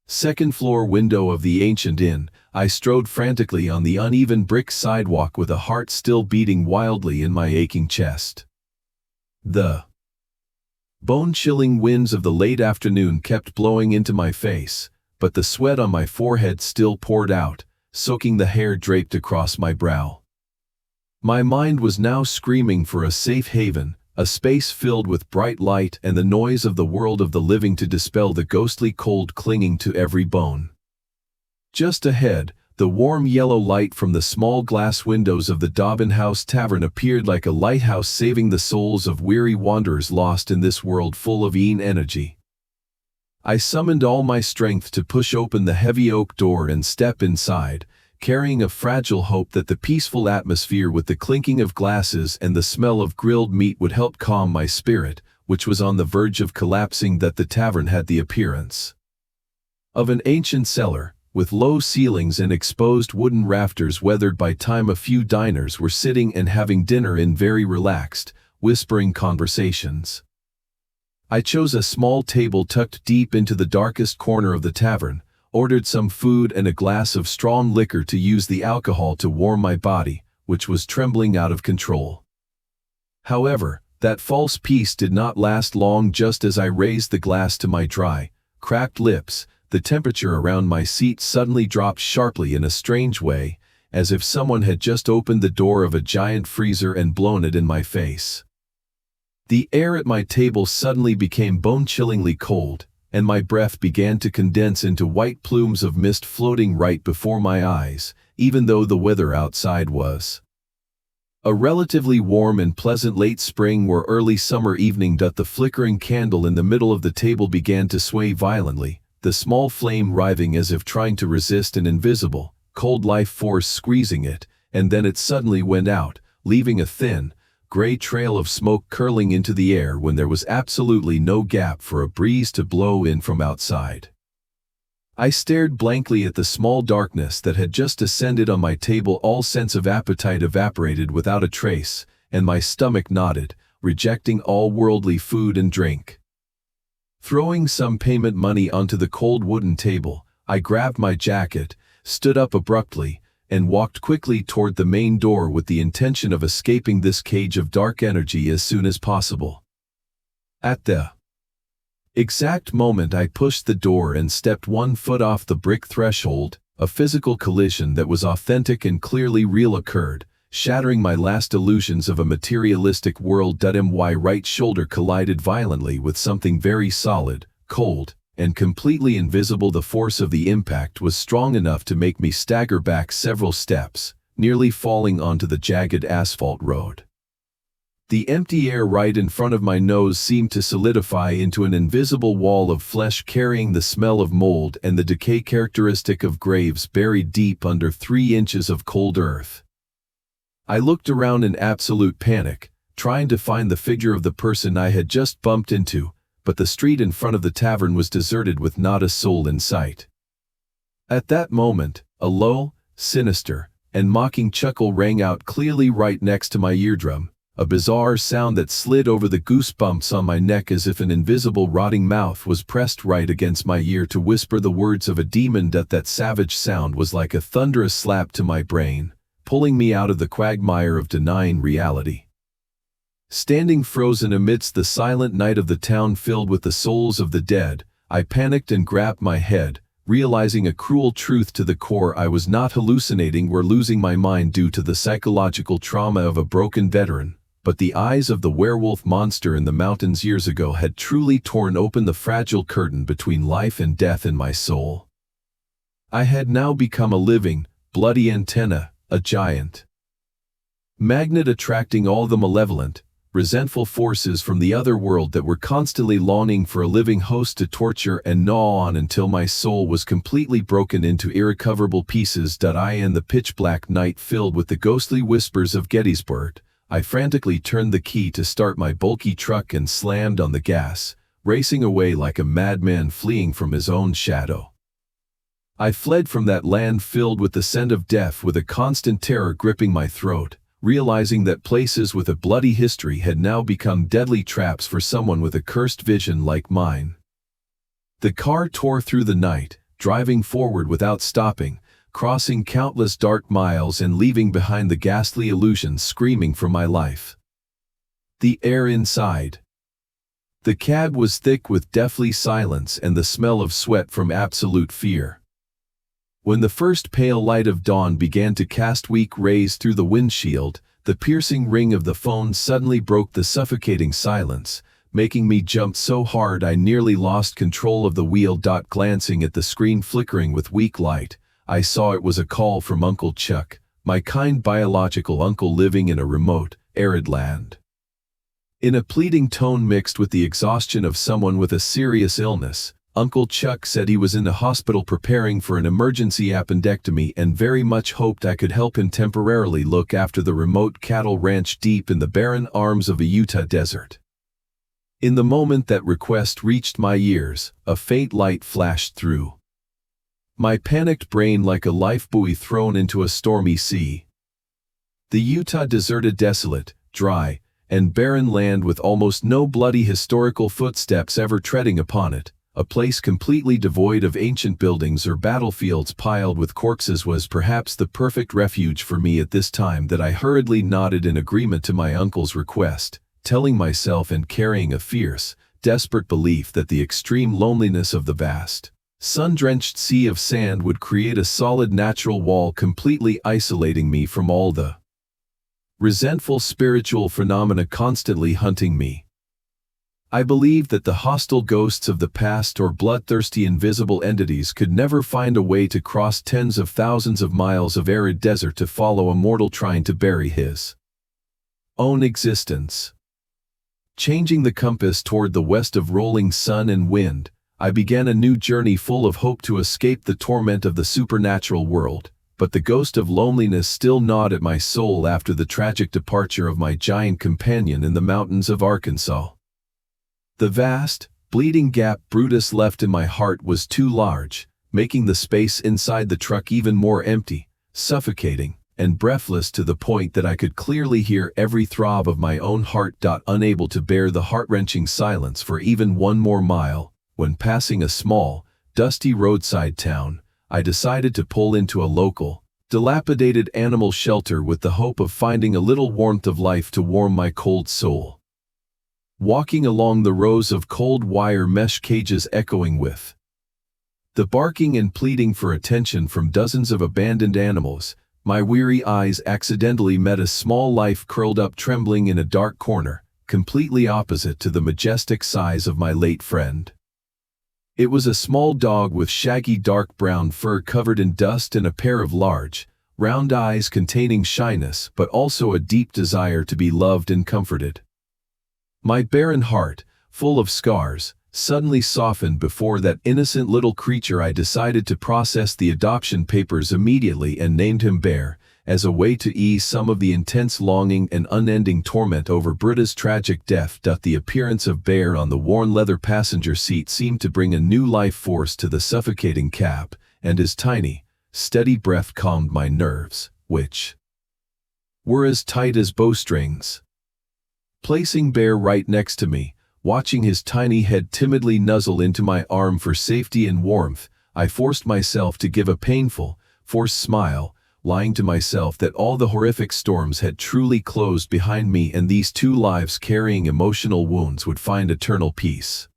second-floor window of the ancient inn, I strode frantically on the uneven brick sidewalk with a heart still beating wildly in my aching chest. The bone-chilling winds of the late afternoon kept blowing into my face, but the sweat on my forehead still poured out, soaking the hair draped across my brow. My mind was now screaming for a safe haven, a space filled with bright light and the noise of the world of the living to dispel the ghostly cold clinging to every bone. Just ahead, the warm yellow light from the small glass windows of the Dobbin House Tavern appeared like a lighthouse, saving the souls of weary wanderers lost in this world full of energy. I summoned all my strength to push open the heavy oak door and step inside, carrying a fragile hope that the peaceful atmosphere with the clinking of glasses and the smell of grilled meat would help calm my spirit, which was on the verge of collapsing. That the tavern had the appearance of an ancient cellar, with low ceilings and exposed wooden rafters weathered by time. A few diners were sitting and having dinner in very relaxed, whispering conversations. I chose a small table tucked deep into the darkest corner of the tavern, ordered some food and a glass of strong liquor to use the alcohol to warm my body, which was trembling out of control. However, that false peace did not last long. Just as I raised the glass to my dry, cracked lips, the temperature around my seat suddenly dropped sharply in a strange way, as if someone had just opened the door of a giant freezer and blown it in my face. The air at my table suddenly became bone-chillingly cold, and my breath began to condense into white plumes of mist floating right before my eyes, even though the weather outside was a relatively warm and pleasant late spring or early summer evening. The flickering candle in the middle of the table began to sway violently, the small flame writhing as if trying to resist an invisible, cold life force squeezing it, and then it suddenly went out, leaving a thin, gray trail of smoke curling into the air when there was absolutely no gap for a breeze to blow in from outside. I stared blankly at the small darkness that had just descended on my table. All sense of appetite evaporated without a trace, and my stomach knotted, rejecting all worldly food and drink. Throwing some payment money onto the cold wooden table, I grabbed my jacket, stood up abruptly, and walked quickly toward the main door with the intention of escaping this cage of dark energy as soon as possible. At the exact moment I pushed the door and stepped 1 foot off the brick threshold, a physical collision that was authentic and clearly real occurred, shattering my last illusions of a materialistic world. My right shoulder collided violently with something very solid, cold, and completely invisible. The force of the impact was strong enough to make me stagger back several steps, nearly falling onto the jagged asphalt road. The empty air right in front of my nose seemed to solidify into an invisible wall of flesh carrying the smell of mold and the decay characteristic of graves buried deep under 3 inches of cold earth. I looked around in absolute panic, trying to find the figure of the person I had just bumped into, but the street in front of the tavern was deserted with not a soul in sight. At that moment, a low, sinister, and mocking chuckle rang out clearly right next to my eardrum, a bizarre sound that slid over the goosebumps on my neck as if an invisible rotting mouth was pressed right against my ear to whisper the words of a demon. That savage sound was like a thunderous slap to my brain, pulling me out of the quagmire of denying reality. Standing frozen amidst the silent night of the town filled with the souls of the dead, I panicked and grabbed my head, realizing a cruel truth to the core. I was not hallucinating or losing my mind due to the psychological trauma of a broken veteran, but the eyes of the werewolf monster in the mountains years ago had truly torn open the fragile curtain between life and death in my soul. I had now become a living, bloody antenna, a giant magnet attracting all the malevolent, resentful forces from the other world that were constantly longing for a living host to torture and gnaw on until my soul was completely broken into irrecoverable pieces. In the pitch-black night filled with the ghostly whispers of Gettysburg, I frantically turned the key to start my bulky truck and slammed on the gas, racing away like a madman fleeing from his own shadow. I fled from that land filled with the scent of death with a constant terror gripping my throat, realizing that places with a bloody history had now become deadly traps for someone with a cursed vision like mine. The car tore through the night, driving forward without stopping, crossing countless dark miles and leaving behind the ghastly illusions screaming for my life. The air inside the cab was thick with deathly silence and the smell of sweat from absolute fear. When the first pale light of dawn began to cast weak rays through the windshield, the piercing ring of the phone suddenly broke the suffocating silence, making me jump so hard I nearly lost control of the wheel. Glancing at the screen flickering with weak light, I saw it was a call from Uncle Chuck, my kind biological uncle living in a remote, arid land. In a pleading tone mixed with the exhaustion of someone with a serious illness, Uncle Chuck said he was in the hospital preparing for an emergency appendectomy and very much hoped I could help him temporarily look after the remote cattle ranch deep in the barren arms of a Utah desert. In the moment that request reached my ears, a faint light flashed through my panicked brain like a life buoy thrown into a stormy sea. The Utah deserted, desolate, dry, and barren land with almost no bloody historical footsteps ever treading upon it. A place completely devoid of ancient buildings or battlefields piled with corpses was perhaps the perfect refuge for me at this time. I hurriedly nodded in agreement to my uncle's request, telling myself and carrying a fierce, desperate belief that the extreme loneliness of the vast, sun-drenched sea of sand would create a solid natural wall completely isolating me from all the resentful spiritual phenomena constantly hunting me. I believed that the hostile ghosts of the past or bloodthirsty invisible entities could never find a way to cross tens of thousands of miles of arid desert to follow a mortal trying to bury his own existence. Changing the compass toward the west of rolling sun and wind, I began a new journey full of hope to escape the torment of the supernatural world, but the ghost of loneliness still gnawed at my soul after the tragic departure of my giant companion in the mountains of Arkansas. The vast, bleeding gap Brutus left in my heart was too large, making the space inside the truck even more empty, suffocating, and breathless to the point that I could clearly hear every throb of my own heart. Unable to bear the heart-wrenching silence for even one more mile, when passing a small, dusty roadside town, I decided to pull into a local, dilapidated animal shelter with the hope of finding a little warmth of life to warm my cold soul. Walking along the rows of cold wire mesh cages echoing with the barking and pleading for attention from dozens of abandoned animals, my weary eyes accidentally met a small life curled up trembling in a dark corner, completely opposite to the majestic size of my late friend. It was a small dog with shaggy dark brown fur covered in dust and a pair of large, round eyes containing shyness but also a deep desire to be loved and comforted. My barren heart, full of scars, suddenly softened before that innocent little creature. I decided to process the adoption papers immediately and named him Bear, as a way to ease some of the intense longing and unending torment over Britta's tragic death. The appearance of Bear on the worn leather passenger seat seemed to bring a new life force to the suffocating cab, and his tiny, steady breath calmed my nerves, which were as tight as bowstrings. Placing Bear right next to me, watching his tiny head timidly nuzzle into my arm for safety and warmth, I forced myself to give a painful, forced smile, lying to myself that all the horrific storms had truly closed behind me and these two lives carrying emotional wounds would find eternal peace.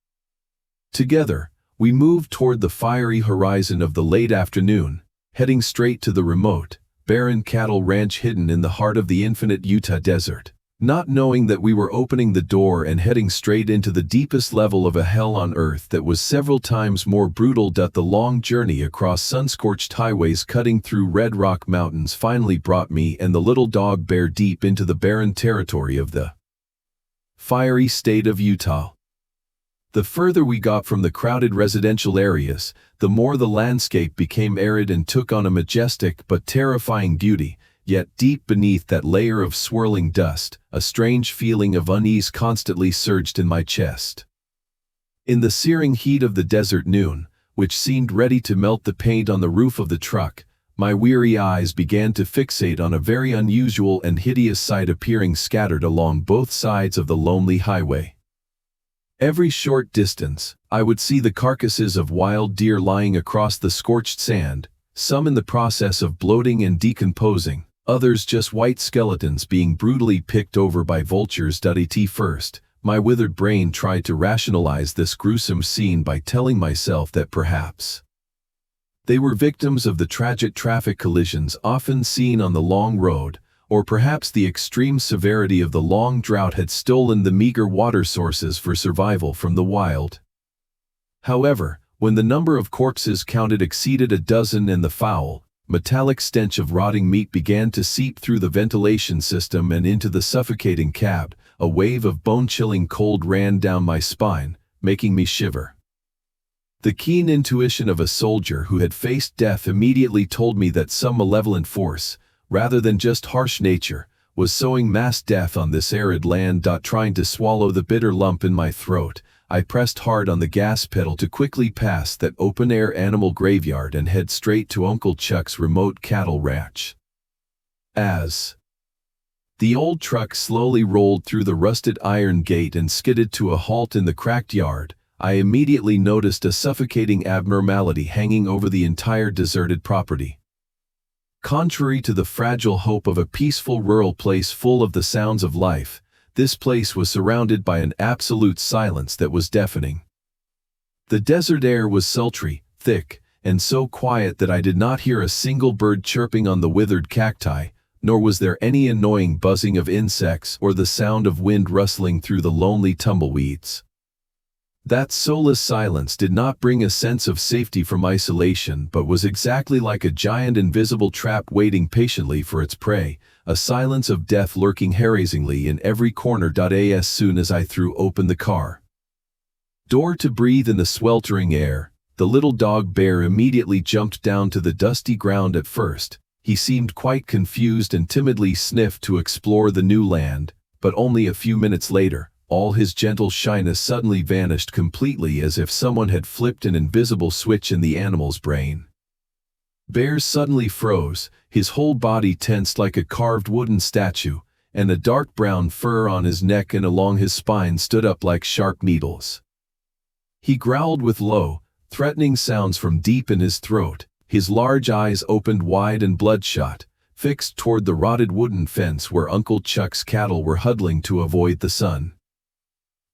Together, we moved toward the fiery horizon of the late afternoon, heading straight to the remote, barren cattle ranch hidden in the heart of the infinite Utah desert. Not knowing that we were opening the door and heading straight into the deepest level of a hell on earth that was several times more brutal. The long journey across sun-scorched highways cutting through red rock mountains finally brought me and the little dog Bear deep into the barren territory of the fiery state of Utah. The further we got from the crowded residential areas, the more the landscape became arid and took on a majestic but terrifying beauty. Yet deep beneath that layer of swirling dust, a strange feeling of unease constantly surged in my chest. In the searing heat of the desert noon, which seemed ready to melt the paint on the roof of the truck, my weary eyes began to fixate on a very unusual and hideous sight appearing scattered along both sides of the lonely highway. Every short distance, I would see the carcasses of wild deer lying across the scorched sand, some in the process of bloating and decomposing, others just white skeletons being brutally picked over by vultures. At first, my withered brain tried to rationalize this gruesome scene by telling myself that perhaps they were victims of the tragic traffic collisions often seen on the long road, or perhaps the extreme severity of the long drought had stolen the meager water sources for survival from the wild. However, when the number of corpses counted exceeded a dozen and the foul, metallic stench of rotting meat began to seep through the ventilation system and into the suffocating cab, a wave of bone-chilling cold ran down my spine, making me shiver. The keen intuition of a soldier who had faced death immediately told me that some malevolent force, rather than just harsh nature, was sowing mass death on this arid land. Trying to swallow the bitter lump in my throat, I pressed hard on the gas pedal to quickly pass that open-air animal graveyard and head straight to Uncle Chuck's remote cattle ranch. As the old truck slowly rolled through the rusted iron gate and skidded to a halt in the cracked yard, I immediately noticed a suffocating abnormality hanging over the entire deserted property. Contrary to the fragile hope of a peaceful rural place full of the sounds of life, this place was surrounded by an absolute silence that was deafening. The desert air was sultry, thick, and so quiet that I did not hear a single bird chirping on the withered cacti, nor was there any annoying buzzing of insects or the sound of wind rustling through the lonely tumbleweeds. That soulless silence did not bring a sense of safety from isolation, but was exactly like a giant invisible trap waiting patiently for its prey, a silence of death lurking harassingly in every corner. As soon as I threw open the car door to breathe in the sweltering air, the little dog Bear immediately jumped down to the dusty ground. At first, he seemed quite confused and timidly sniffed to explore the new land, but only a few minutes later, all his gentle shyness suddenly vanished completely, as if someone had flipped an invisible switch in the animal's brain. Bear suddenly froze, his whole body tensed like a carved wooden statue, and the dark brown fur on his neck and along his spine stood up like sharp needles. He growled with low, threatening sounds from deep in his throat, his large eyes opened wide and bloodshot, fixed toward the rotted wooden fence where Uncle Chuck's cattle were huddling to avoid the sun.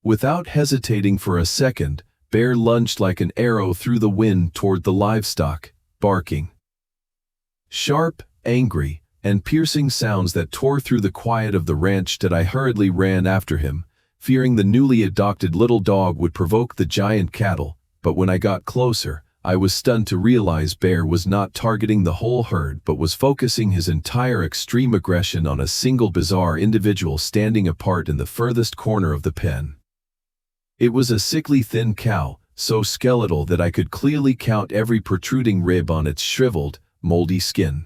Without hesitating for a second, Bear lunged like an arrow through the wind toward the livestock, barking sharp, angry, and piercing sounds that tore through the quiet of the ranch. I hurriedly ran after him, fearing the newly adopted little dog would provoke the giant cattle, but when I got closer, I was stunned to realize Bear was not targeting the whole herd but was focusing his entire extreme aggression on a single bizarre individual standing apart in the furthest corner of the pen. It was a sickly thin cow, so skeletal that I could clearly count every protruding rib on its shriveled, moldy skin.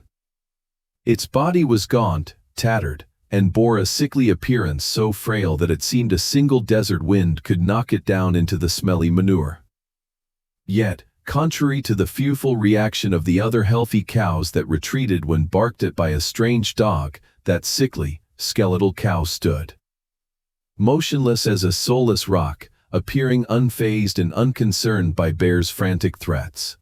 Its body was gaunt, tattered, and bore a sickly appearance so frail that it seemed a single desert wind could knock it down into the smelly manure. Yet, contrary to the fearful reaction of the other healthy cows that retreated when barked at by a strange dog, that sickly, skeletal cow stood motionless as a soulless rock, appearing unfazed and unconcerned by Bear's frantic threats.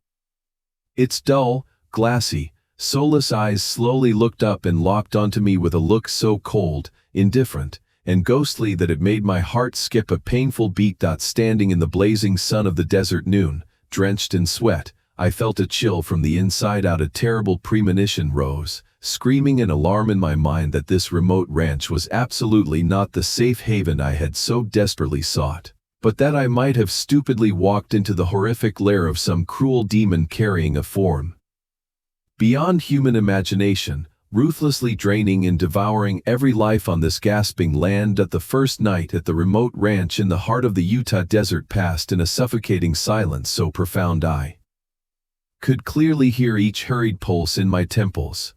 Its dull, glassy, soulless eyes slowly looked up and locked onto me with a look so cold, indifferent, and ghostly that it made my heart skip a painful beat. Standing in the blazing sun of the desert noon, drenched in sweat, I felt a chill from the inside out. A terrible premonition rose, screaming an alarm in my mind that this remote ranch was absolutely not the safe haven I had so desperately sought, but that I might have stupidly walked into the horrific lair of some cruel demon carrying a form beyond human imagination, ruthlessly draining and devouring every life on this gasping land. The first night at the remote ranch in the heart of the Utah desert passed in a suffocating silence so profound I could clearly hear each hurried pulse in my temples.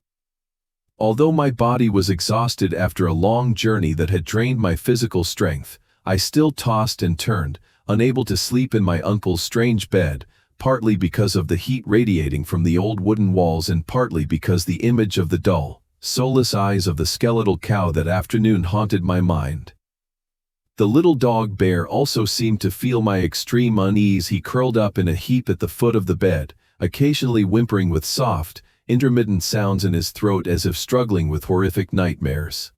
Although my body was exhausted after a long journey that had drained my physical strength, I still tossed and turned, unable to sleep in my uncle's strange bed, partly because of the heat radiating from the old wooden walls and partly because the image of the dull, soulless eyes of the skeletal cow that afternoon haunted my mind. The little dog Bear also seemed to feel my extreme unease. He curled up in a heap at the foot of the bed, occasionally whimpering with soft, intermittent sounds in his throat as if struggling with horrific nightmares.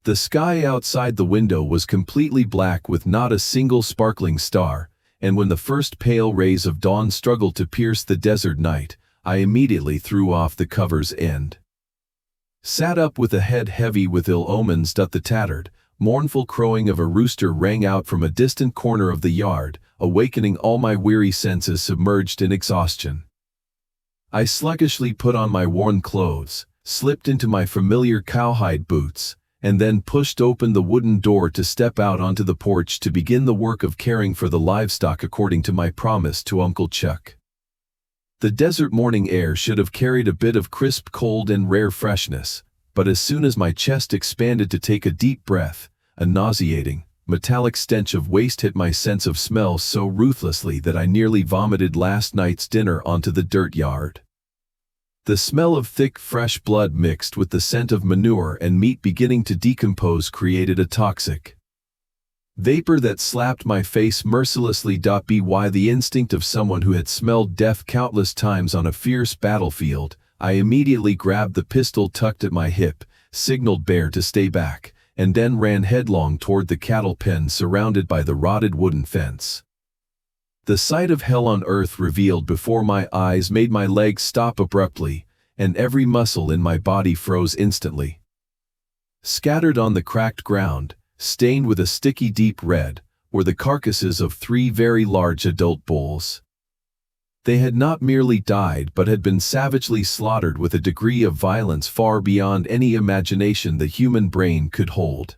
The sky outside the window was completely black with not a single sparkling star, and when the first pale rays of dawn struggled to pierce the desert night, I immediately threw off the cover's end. Sat up with a head heavy with ill omens. The tattered, mournful crowing of a rooster rang out from a distant corner of the yard, awakening all my weary senses submerged in exhaustion. I sluggishly put on my worn clothes, slipped into my familiar cowhide boots, and then pushed open the wooden door to step out onto the porch to begin the work of caring for the livestock according to my promise to Uncle Chuck. The desert morning air should have carried a bit of crisp cold and rare freshness, but as soon as my chest expanded to take a deep breath, a nauseating, metallic stench of waste hit my sense of smell so ruthlessly that I nearly vomited last night's dinner onto the dirt yard. The smell of thick, fresh blood mixed with the scent of manure and meat beginning to decompose created a toxic vapor that slapped my face mercilessly. By the instinct of someone who had smelled death countless times on a fierce battlefield, I immediately grabbed the pistol tucked at my hip, signaled Bear to stay back, and then ran headlong toward the cattle pen surrounded by the rotted wooden fence. The sight of hell on earth revealed before my eyes made my legs stop abruptly, and every muscle in my body froze instantly. Scattered on the cracked ground, stained with a sticky deep red, were the carcasses of 3 very large adult bulls. They had not merely died but had been savagely slaughtered with a degree of violence far beyond any imagination the human brain could hold.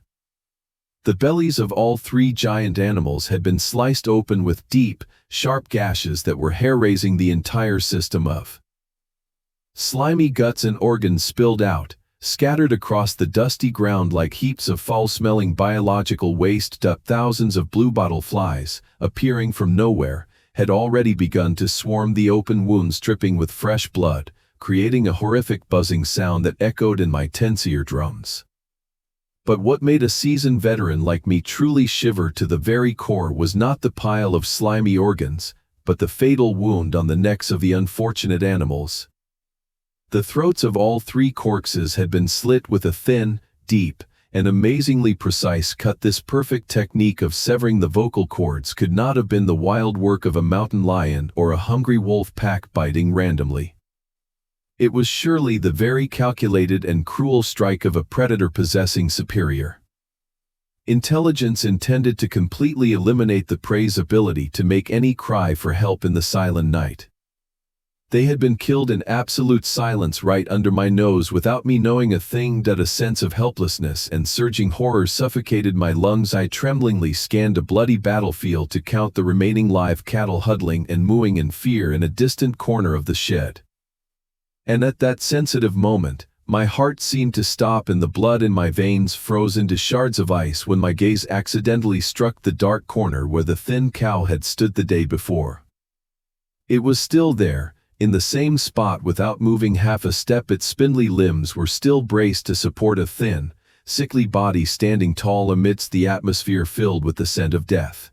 The bellies of all 3 giant animals had been sliced open with deep, sharp gashes that were hair-raising the entire system of. Slimy guts and organs spilled out, scattered across the dusty ground like heaps of foul-smelling biological waste. Thousands of bluebottle flies, appearing from nowhere, had already begun to swarm the open wounds dripping with fresh blood, creating a horrific buzzing sound that echoed in my tense eardrums. But what made a seasoned veteran like me truly shiver to the very core was not the pile of slimy organs, but the fatal wound on the necks of the unfortunate animals. The throats of all 3 corpses had been slit with a thin, deep, and amazingly precise cut. This perfect technique of severing the vocal cords could not have been the wild work of a mountain lion or a hungry wolf pack biting randomly. It was surely the very calculated and cruel strike of a predator possessing superior intelligence intended to completely eliminate the prey's ability to make any cry for help in the silent night. They had been killed in absolute silence right under my nose without me knowing a thing. A sense of helplessness and surging horror suffocated my lungs. I tremblingly scanned a bloody battlefield to count the remaining live cattle huddling and mooing in fear in a distant corner of the shed. And at that sensitive moment, my heart seemed to stop and the blood in my veins froze into shards of ice when my gaze accidentally struck the dark corner where the thin cow had stood the day before. It was still there, in the same spot without moving half a step. Its spindly limbs were still braced to support a thin, sickly body standing tall amidst the atmosphere filled with the scent of death.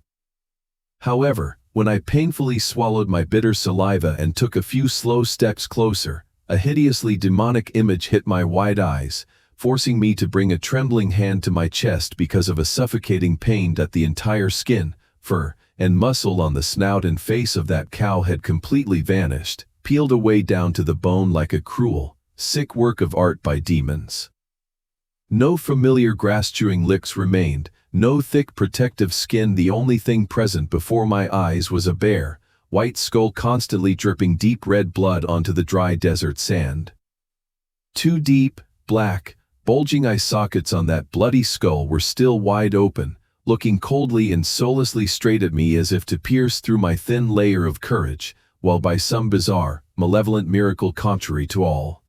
However, when I painfully swallowed my bitter saliva and took a few slow steps closer, a hideously demonic image hit my wide eyes, forcing me to bring a trembling hand to my chest because of a suffocating pain. The entire skin, fur, and muscle on the snout and face of that cow had completely vanished, peeled away down to the bone like a cruel, sick work of art by demons. No familiar grass-chewing lips remained, no thick protective skin. The only thing present before my eyes was a bare, white skull constantly dripping deep red blood onto the dry desert sand. 2 deep, black, bulging eye sockets on that bloody skull were still wide open, looking coldly and soullessly straight at me as if to pierce through my thin layer of courage, while by some bizarre, malevolent miracle contrary to all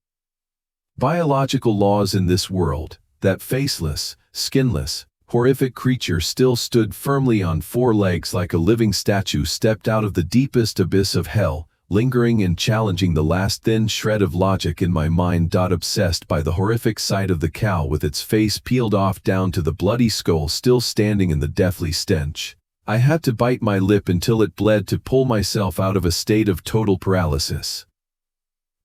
biological laws in this world, that faceless, skinless, horrific creature still stood firmly on 4 legs like a living statue stepped out of the deepest abyss of hell, lingering and challenging the last thin shred of logic in my mind. Obsessed by the horrific sight of the cow with its face peeled off down to the bloody skull still standing in the deathly stench, I had to bite my lip until it bled to pull myself out of a state of total paralysis.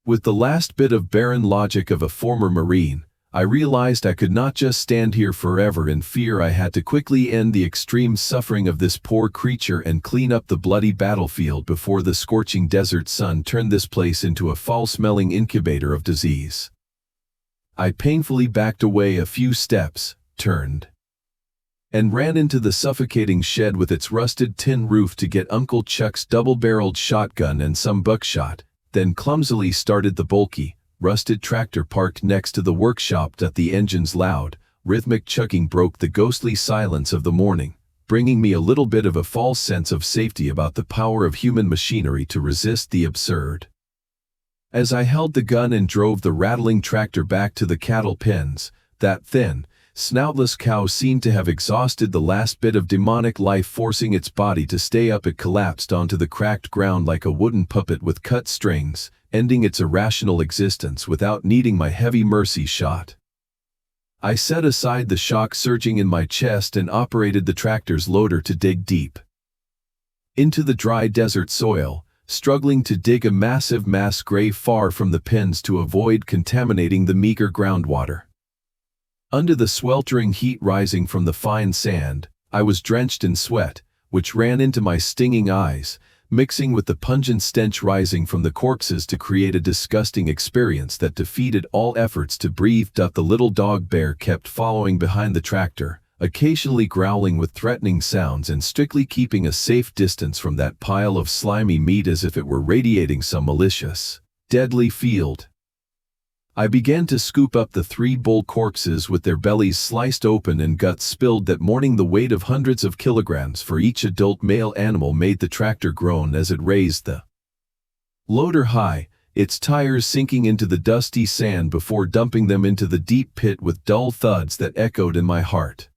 With the last bit of barren logic of a former Marine, I realized I could not just stand here forever in fear. I had to quickly end the extreme suffering of this poor creature and clean up the bloody battlefield before the scorching desert sun turned this place into a foul-smelling incubator of disease. I painfully backed away a few steps, turned, and ran into the suffocating shed with its rusted tin roof to get Uncle Chuck's double-barreled shotgun and some buckshot, then clumsily started the bulky, rusted tractor parked next to the workshop. The engine's loud, rhythmic chugging broke the ghostly silence of the morning, bringing me a little bit of a false sense of safety about the power of human machinery to resist the absurd. As I held the gun and drove the rattling tractor back to the cattle pens, that thin, snoutless cow seemed to have exhausted the last bit of demonic life, forcing its body to stay up. It collapsed onto the cracked ground like a wooden puppet with cut strings, ending its irrational existence without needing my heavy mercy shot. I set aside the shock surging in my chest and operated the tractor's loader to dig deep into the dry desert soil, struggling to dig a massive mass grave far from the pens to avoid contaminating the meager groundwater. Under the sweltering heat rising from the fine sand, I was drenched in sweat, which ran into my stinging eyes, mixing with the pungent stench rising from the corpses to create a disgusting experience that defeated all efforts to breathe. The little dog bear kept following behind the tractor, occasionally growling with threatening sounds and strictly keeping a safe distance from that pile of slimy meat as if it were radiating some malicious, deadly field. I began to scoop up the 3 bull corpses with their bellies sliced open and guts spilled that morning. The weight of hundreds of kilograms for each adult male animal made the tractor groan as it raised the loader high, its tires sinking into the dusty sand before dumping them into the deep pit with dull thuds that echoed in my heart.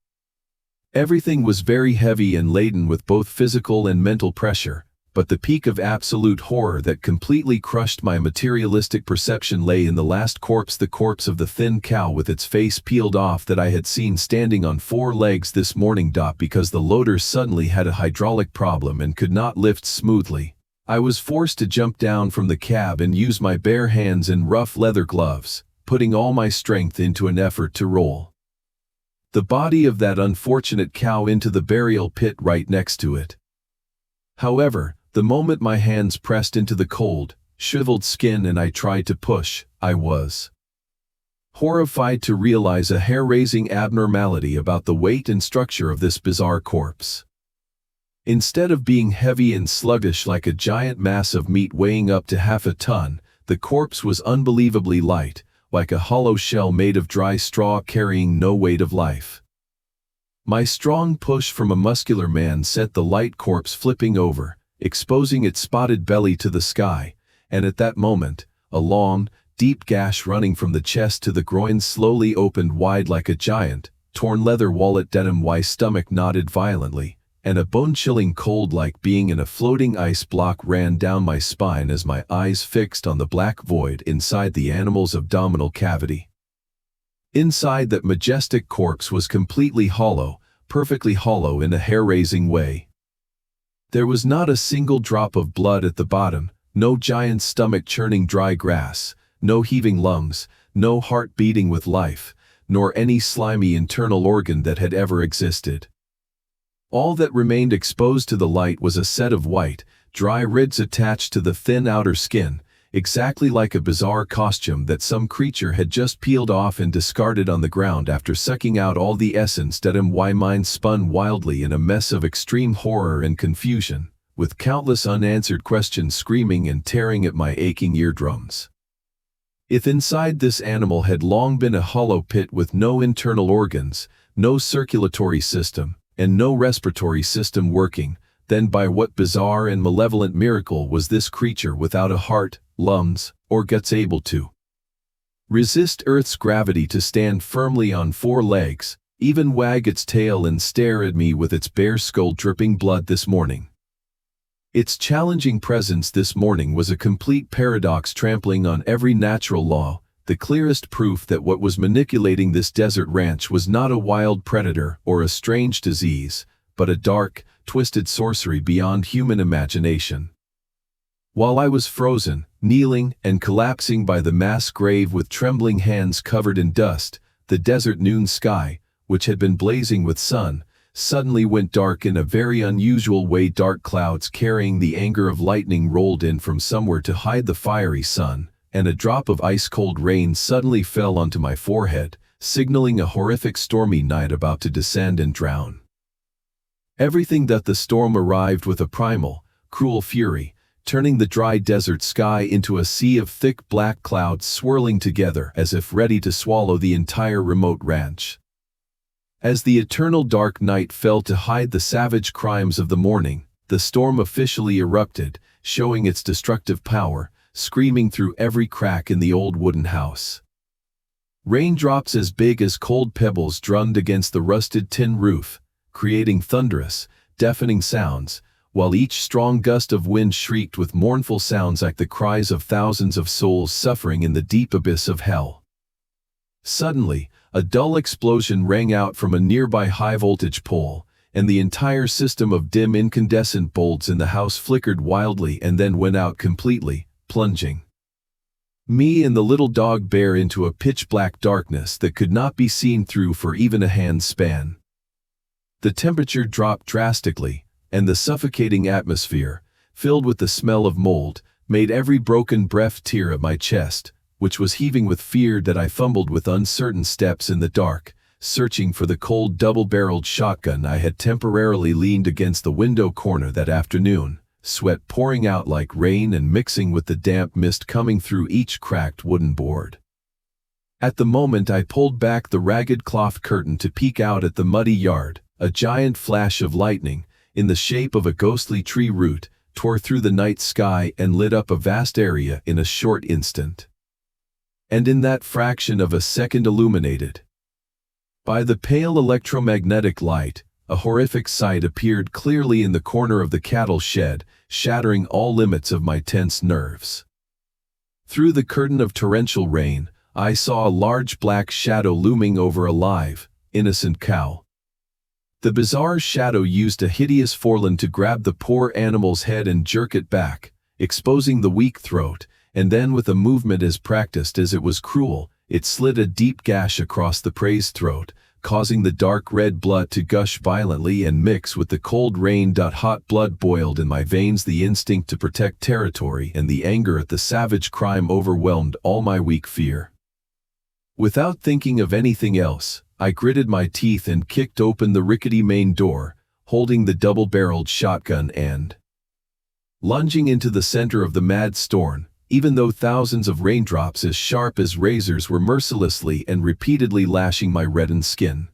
Everything was very heavy and laden with both physical and mental pressure, but the peak of absolute horror that completely crushed my materialistic perception lay in the last corpse, the corpse of the thin cow with its face peeled off that I had seen standing on 4 legs this morning. Because the loader suddenly had a hydraulic problem and could not lift smoothly, I was forced to jump down from the cab and use my bare hands and rough leather gloves, putting all my strength into an effort to roll the body of that unfortunate cow into the burial pit right next to it. However, the moment my hands pressed into the cold, shriveled skin and I tried to push, I was horrified to realize a hair-raising abnormality about the weight and structure of this bizarre corpse. Instead of being heavy and sluggish like a giant mass of meat weighing up to half a ton, the corpse was unbelievably light, like a hollow shell made of dry straw carrying no weight of life. My strong push from a muscular man set the light corpse flipping over, exposing its spotted belly to the sky, and at that moment, a long, deep gash running from the chest to the groin slowly opened wide like a giant, torn leather wallet denim. My stomach knotted violently, and a bone-chilling cold like being in a floating ice block ran down my spine as my eyes fixed on the black void inside the animal's abdominal cavity. Inside that majestic corpse was completely hollow, perfectly hollow in a hair-raising way. There was not a single drop of blood at the bottom, no giant stomach churning dry grass, no heaving lungs, no heart beating with life, nor any slimy internal organ that had ever existed. All that remained exposed to the light was a set of white, dry ribs attached to the thin outer skin, exactly like a bizarre costume that some creature had just peeled off and discarded on the ground after sucking out all the essence. My mind spun wildly in a mess of extreme horror and confusion, with countless unanswered questions screaming and tearing at my aching eardrums. If inside this animal had long been a hollow pit with no internal organs, no circulatory system, and no respiratory system working, then by what bizarre and malevolent miracle was this creature without a heart, lungs, or guts able to resist Earth's gravity, to stand firmly on 4 legs, even wag its tail and stare at me with its bare skull dripping blood this morning? Its challenging presence this morning was a complete paradox, trampling on every natural law, the clearest proof that what was manipulating this desert ranch was not a wild predator or a strange disease, but a dark, twisted sorcery beyond human imagination. While I was frozen, kneeling, and collapsing by the mass grave with trembling hands covered in dust, the desert noon sky, which had been blazing with sun, suddenly went dark in a very unusual way. Dark clouds carrying the anger of lightning rolled in from somewhere to hide the fiery sun, and a drop of ice-cold rain suddenly fell onto my forehead, signaling a horrific stormy night about to descend and drown everything. The storm arrived with a primal, cruel fury, turning the dry desert sky into a sea of thick black clouds swirling together as if ready to swallow the entire remote ranch. As the eternal dark night fell to hide the savage crimes of the morning, the storm officially erupted, showing its destructive power, screaming through every crack in the old wooden house. Raindrops as big as cold pebbles drummed against the rusted tin roof, creating thunderous, deafening sounds, while each strong gust of wind shrieked with mournful sounds like the cries of thousands of souls suffering in the deep abyss of hell. Suddenly, a dull explosion rang out from a nearby high-voltage pole, and the entire system of dim incandescent bulbs in the house flickered wildly and then went out completely, plunging me and the little dog bear into a pitch-black darkness that could not be seen through for even a hand's span. The temperature dropped drastically, and the suffocating atmosphere, filled with the smell of mold, made every broken breath tear at my chest, which was heaving with fear that I fumbled with uncertain steps in the dark, searching for the cold double-barreled shotgun I had temporarily leaned against the window corner that afternoon, sweat pouring out like rain and mixing with the damp mist coming through each cracked wooden board. At the moment I pulled back the ragged cloth curtain to peek out at the muddy yard, a giant flash of lightning, in the shape of a ghostly tree root, tore through the night sky and lit up a vast area in a short instant. And in that fraction of a second illuminated by the pale electromagnetic light, a horrific sight appeared clearly in the corner of the cattle shed, shattering all limits of my tense nerves. Through the curtain of torrential rain, I saw a large black shadow looming over a live, innocent cow. The bizarre shadow used a hideous forelimb to grab the poor animal's head and jerk it back, exposing the weak throat, and then with a movement as practiced as it was cruel, it slit a deep gash across the prey's throat, causing the dark red blood to gush violently and mix with the cold rain. Hot blood boiled in my veins. The instinct to protect territory and the anger at the savage crime overwhelmed all my weak fear. Without thinking of anything else, I gritted my teeth and kicked open the rickety main door, holding the double-barreled shotgun and lunging into the center of the mad storm, even though thousands of raindrops as sharp as razors were mercilessly and repeatedly lashing my reddened skin.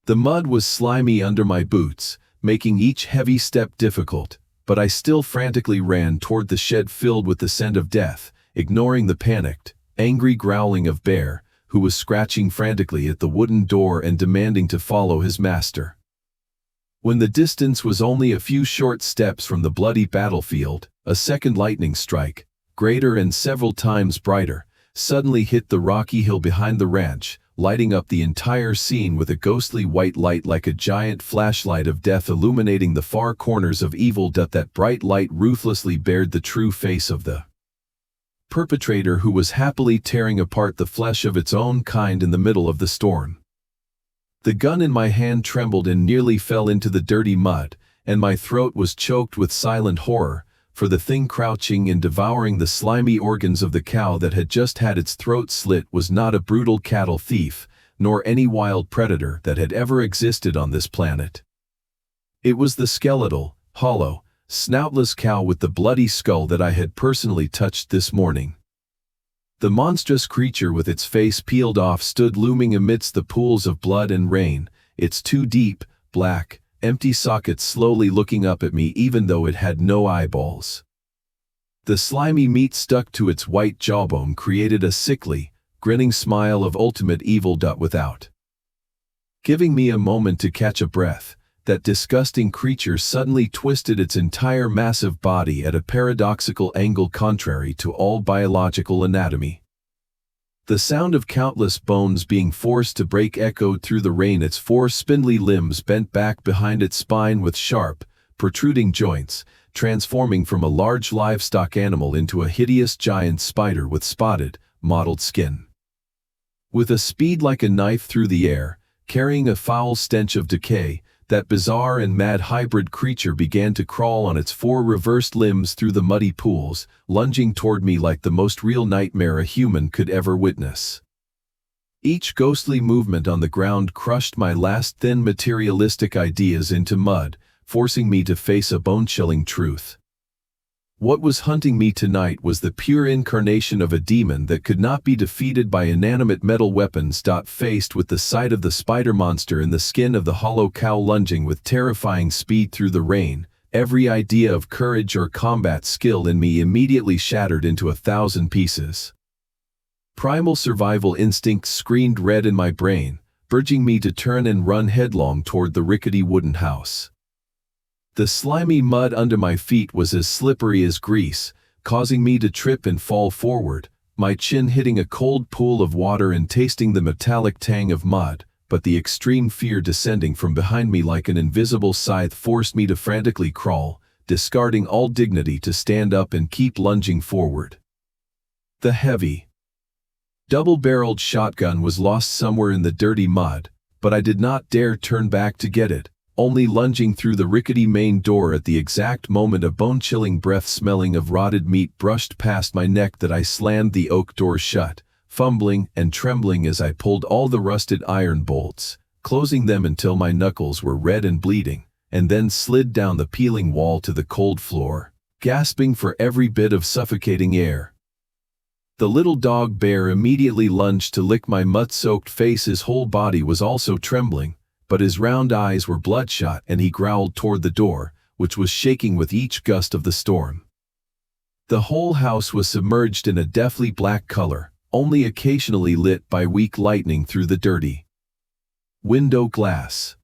The mud was slimy under my boots, making each heavy step difficult, but I still frantically ran toward the shed filled with the scent of death, ignoring the panicked, angry growling of Bear, who was scratching frantically at the wooden door and demanding to follow his master. When the distance was only a few short steps from the bloody battlefield, a second lightning strike, greater and several times brighter, suddenly hit the rocky hill behind the ranch, lighting up the entire scene with a ghostly white light like a giant flashlight of death illuminating the far corners of evil. That bright light ruthlessly bared the true face of the perpetrator, who was happily tearing apart the flesh of its own kind in the middle of the storm. The gun in my hand trembled and nearly fell into the dirty mud, and my throat was choked with silent horror, for the thing crouching and devouring the slimy organs of the cow that had just had its throat slit was not a brutal cattle thief, nor any wild predator that had ever existed on this planet. It was the skeletal, hollow, snoutless cow with the bloody skull that I had personally touched this morning. The monstrous creature with its face peeled off stood looming amidst the pools of blood and rain, its two deep, black, empty sockets slowly looking up at me even though it had no eyeballs. The slimy meat stuck to its white jawbone created a sickly, grinning smile of ultimate evil. Without giving me a moment to catch a breath, that disgusting creature suddenly twisted its entire massive body at a paradoxical angle contrary to all biological anatomy. The sound of countless bones being forced to break echoed through the rain. Its four spindly limbs bent back behind its spine with sharp, protruding joints, transforming from a large livestock animal into a hideous giant spider with spotted, mottled skin. With a speed like a knife through the air, carrying a foul stench of decay, that bizarre and mad hybrid creature began to crawl on its four reversed limbs through the muddy pools, lunging toward me like the most real nightmare a human could ever witness. Each ghostly movement on the ground crushed my last thin materialistic ideas into mud, forcing me to face a bone-chilling truth. What was hunting me tonight was the pure incarnation of a demon that could not be defeated by inanimate metal weapons. Faced with the sight of the spider monster in the skin of the hollow cow lunging with terrifying speed through the rain, every idea of courage or combat skill in me immediately shattered into 1,000 pieces. Primal survival instincts screamed red in my brain, urging me to turn and run headlong toward the rickety wooden house. The slimy mud under my feet was as slippery as grease, causing me to trip and fall forward, my chin hitting a cold pool of water and tasting the metallic tang of mud, but the extreme fear descending from behind me like an invisible scythe forced me to frantically crawl, discarding all dignity to stand up and keep lunging forward. The heavy, double-barreled shotgun was lost somewhere in the dirty mud, but I did not dare turn back to get it, only lunging through the rickety main door at the exact moment a bone-chilling breath smelling of rotted meat brushed past my neck that I slammed the oak door shut, fumbling and trembling as I pulled all the rusted iron bolts, closing them until my knuckles were red and bleeding, and then slid down the peeling wall to the cold floor, gasping for every bit of suffocating air. The little dog bear immediately lunged to lick my mud-soaked face. His whole body was also trembling, but his round eyes were bloodshot and he growled toward the door, which was shaking with each gust of the storm. The whole house was submerged in a deathly black color, only occasionally lit by weak lightning through the dirty window glass.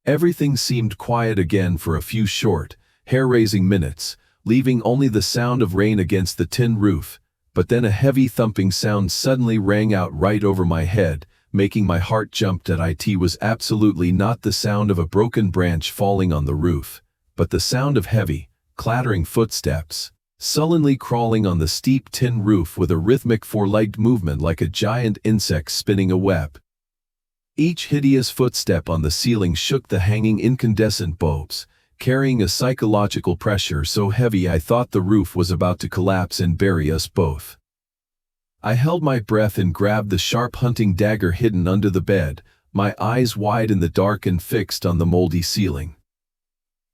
Everything seemed quiet again for a few short, hair-raising minutes, leaving only the sound of rain against the tin roof, but then a heavy thumping sound suddenly rang out right over my head, making my heart jump. That it was absolutely not the sound of a broken branch falling on the roof, but the sound of heavy, clattering footsteps, sullenly crawling on the steep tin roof with a rhythmic four-legged movement like a giant insect spinning a web. Each hideous footstep on the ceiling shook the hanging incandescent bulbs, carrying a psychological pressure so heavy I thought the roof was about to collapse and bury us both. I held my breath and grabbed the sharp hunting dagger hidden under the bed, my eyes wide in the dark and fixed on the moldy ceiling.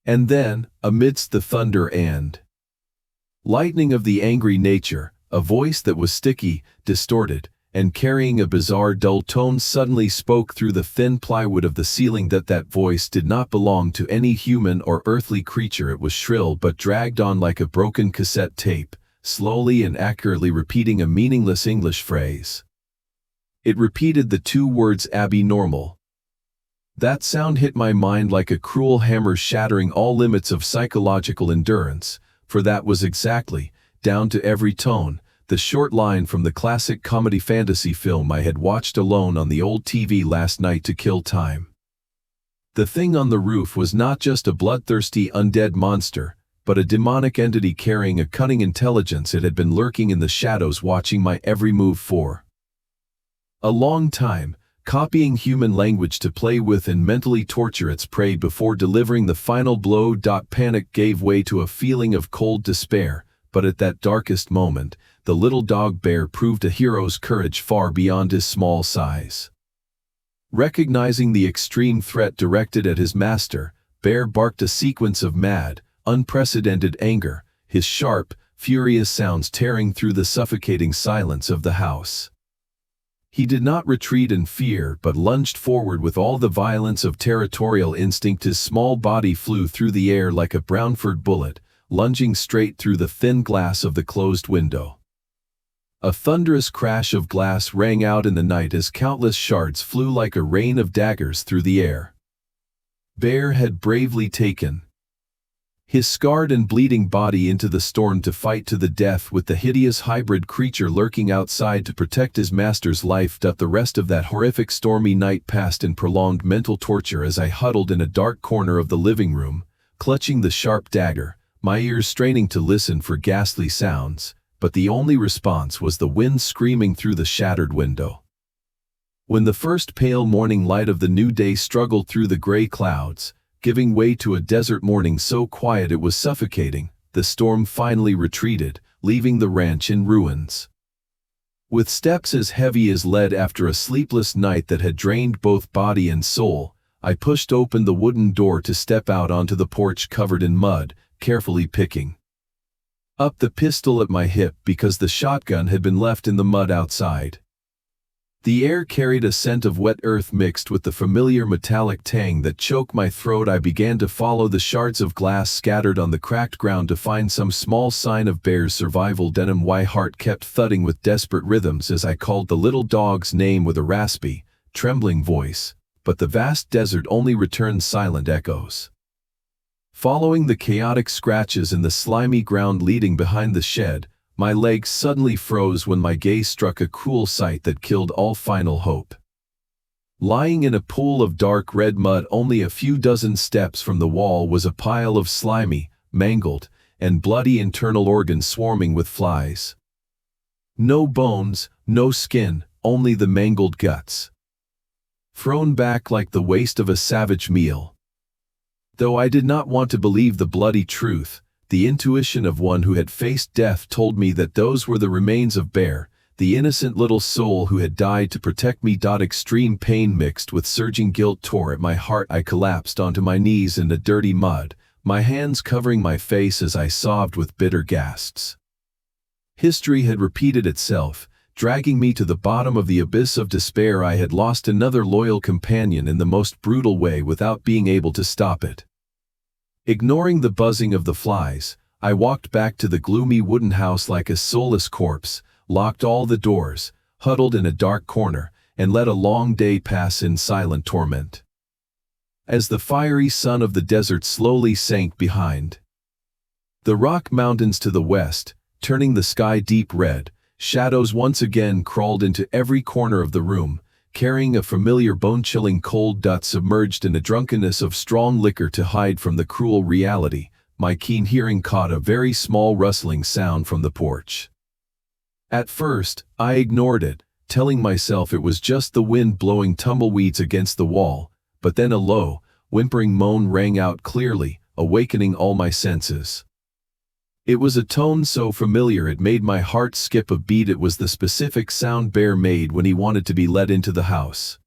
And then, amidst the thunder and lightning of the angry nature, a voice that was sticky, distorted, and carrying a bizarre dull tone suddenly spoke through the thin plywood of the ceiling. That voice did not belong to any human or earthly creature. It was shrill but dragged on like a broken cassette tape, slowly and accurately repeating a meaningless English phrase. It repeated the two words abnormal. That sound hit my mind like a cruel hammer, shattering all limits of psychological endurance, for that was exactly, down to every tone, the short line from the classic comedy fantasy film I had watched alone on the old TV last night to kill time. The thing on the roof was not just a bloodthirsty undead monster, but a demonic entity carrying a cunning intelligence. It had been lurking in the shadows, watching my every move for a long time, copying human language to play with and mentally torture its prey before delivering the final blow. Panic gave way to a feeling of cold despair, but at that darkest moment, the little dog bear proved a hero's courage far beyond his small size. Recognizing the extreme threat directed at his master, Bear barked a sequence of mad, unprecedented anger, his sharp, furious sounds tearing through the suffocating silence of the house. He did not retreat in fear but lunged forward with all the violence of territorial instinct. His small body flew through the air like a Brownford bullet, lunging straight through the thin glass of the closed window. A thunderous crash of glass rang out in the night as countless shards flew like a rain of daggers through the air. Bear had bravely taken his scarred and bleeding body into the storm to fight to the death with the hideous hybrid creature lurking outside to protect his master's life. The rest of that horrific stormy night passed in prolonged mental torture as I huddled in a dark corner of the living room, clutching the sharp dagger, my ears straining to listen for ghastly sounds, but the only response was the wind screaming through the shattered window. When the first pale morning light of the new day struggled through the gray clouds, giving way to a desert morning so quiet it was suffocating, the storm finally retreated, leaving the ranch in ruins. With steps as heavy as lead after a sleepless night that had drained both body and soul, I pushed open the wooden door to step out onto the porch covered in mud, carefully picking up the pistol at my hip because the shotgun had been left in the mud outside. The air carried a scent of wet earth mixed with the familiar metallic tang that choked my throat. I began to follow the shards of glass scattered on the cracked ground to find some small sign of Bear's survival. My heart kept thudding with desperate rhythms as I called the little dog's name with a raspy, trembling voice, but the vast desert only returned silent echoes. Following the chaotic scratches in the slimy ground leading behind the shed, my legs suddenly froze when my gaze struck a cruel sight that killed all final hope. Lying in a pool of dark red mud only a few dozen steps from the wall was a pile of slimy, mangled, and bloody internal organs swarming with flies. No bones, no skin, only the mangled guts, thrown back like the waste of a savage meal. Though I did not want to believe the bloody truth, the intuition of one who had faced death told me that those were the remains of Bear, the innocent little soul who had died to protect me. Extreme pain mixed with surging guilt tore at my heart. I collapsed onto my knees in the dirty mud, my hands covering my face as I sobbed with bitter gasps. History had repeated itself, dragging me to the bottom of the abyss of despair. I had lost another loyal companion in the most brutal way without being able to stop it. Ignoring the buzzing of the flies, I walked back to the gloomy wooden house like a soulless corpse, locked all the doors, huddled in a dark corner, and let a long day pass in silent torment. As the fiery sun of the desert slowly sank behind the rock mountains to the west, turning the sky deep red, shadows once again crawled into every corner of the room, carrying a familiar bone-chilling cold. Submerged in a drunkenness of strong liquor to hide from the cruel reality, my keen hearing caught a very small rustling sound from the porch. At first, I ignored it, telling myself it was just the wind blowing tumbleweeds against the wall, but then a low, whimpering moan rang out clearly, awakening all my senses. It was a tone so familiar it made my heart skip a beat. It was the specific sound Bear made when he wanted to be let into the house.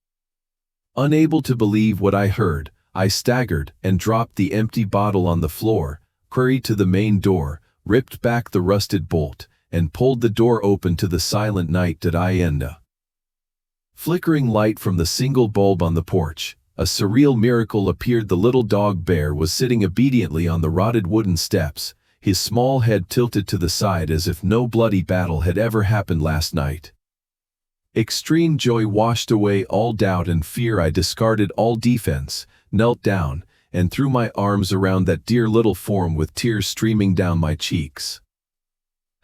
Unable to believe what I heard, I staggered and dropped the empty bottle on the floor, hurried to the main door, ripped back the rusted bolt, and pulled the door open to the silent night. Flickering light from the single bulb on the porch, a surreal miracle appeared. The little dog Bear was sitting obediently on the rotted wooden steps, his small head tilted to the side as if no bloody battle had ever happened last night. Extreme joy washed away all doubt and fear. I discarded all defense, knelt down, and threw my arms around that dear little form with tears streaming down my cheeks.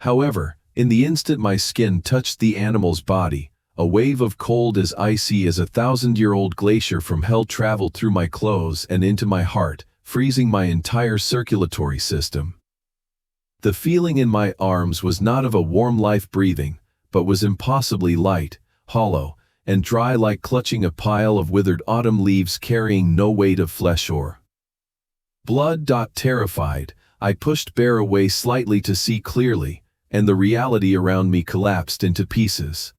However, in the instant my skin touched the animal's body, a wave of cold as icy as a 1,000-year-old glacier from hell traveled through my clothes and into my heart, freezing my entire circulatory system. The feeling in my arms was not of a warm life breathing, but was impossibly light, hollow, and dry, like clutching a pile of withered autumn leaves carrying no weight of flesh or blood. Terrified, I pushed Bear away slightly to see clearly, and the reality around me collapsed into pieces.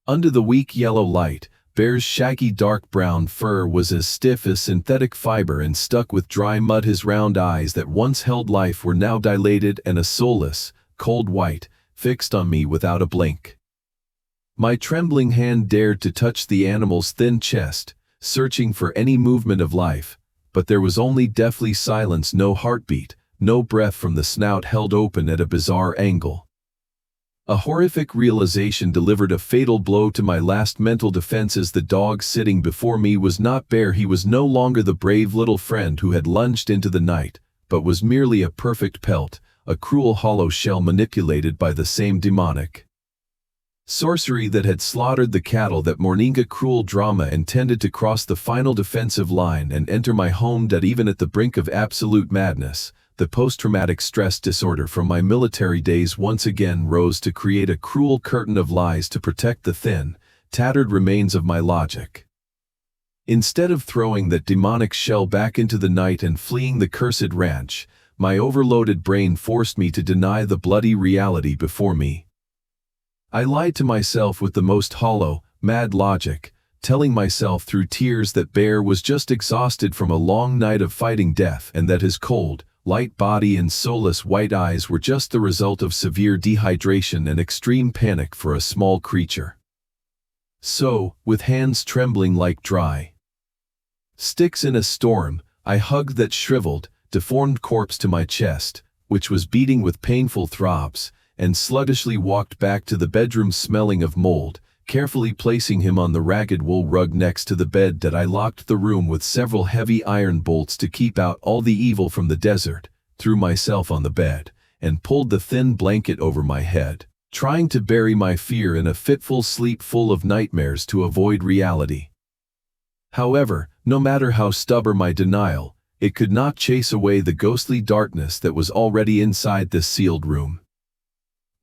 Under the weak yellow light, Bear's shaggy dark brown fur was as stiff as synthetic fiber and stuck with dry mud. His round eyes that once held life were now dilated and a soulless, cold white, fixed on me without a blink. My trembling hand dared to touch the animal's thin chest, searching for any movement of life, but there was only deathly silence. No heartbeat, no breath from the snout held open at a bizarre angle. A horrific realization delivered a fatal blow to my last mental defenses. The dog sitting before me was not Bear. He was no longer the brave little friend who had lunged into the night, but was merely a perfect pelt, a cruel hollow shell manipulated by the same demonic sorcery that had slaughtered the cattle that morning. A cruel drama intended to cross the final defensive line and enter my home. Even at the brink of absolute madness, the post-traumatic stress disorder from my military days once again rose to create a cruel curtain of lies to protect the thin, tattered remains of my logic. Instead of throwing that demonic shell back into the night and fleeing the cursed ranch, my overloaded brain forced me to deny the bloody reality before me. I lied to myself with the most hollow, mad logic, telling myself through tears that Bear was just exhausted from a long night of fighting death and that his cold, light body and soulless white eyes were just the result of severe dehydration and extreme panic for a small creature. So, with hands trembling like dry sticks in a storm, I hugged that shriveled, deformed corpse to my chest, which was beating with painful throbs, and sluggishly walked back to the bedroom smelling of mold, carefully placing him on the ragged wool rug next to the bed. I locked the room with several heavy iron bolts to keep out all the evil from the desert, threw myself on the bed, and pulled the thin blanket over my head, trying to bury my fear in a fitful sleep full of nightmares to avoid reality. However, no matter how stubborn my denial, it could not chase away the ghostly darkness that was already inside this sealed room.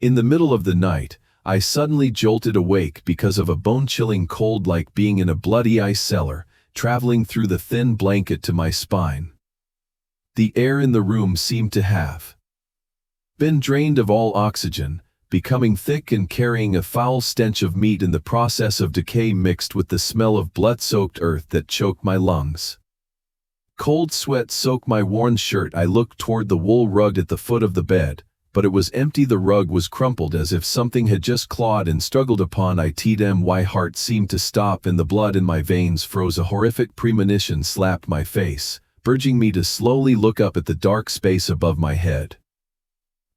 In the middle of the night, I suddenly jolted awake because of a bone-chilling cold, like being in a bloody ice cellar, traveling through the thin blanket to my spine. The air in the room seemed to have been drained of all oxygen, becoming thick and carrying a foul stench of meat in the process of decay mixed with the smell of blood-soaked earth that choked my lungs. Cold sweat soaked my worn shirt. I looked toward the wool rug at the foot of the bed, but it was empty. The rug was crumpled as if something had just clawed and struggled upon it. My heart seemed to stop and the blood in my veins froze. A horrific premonition slapped my face, urging me to slowly look up at the dark space above my head.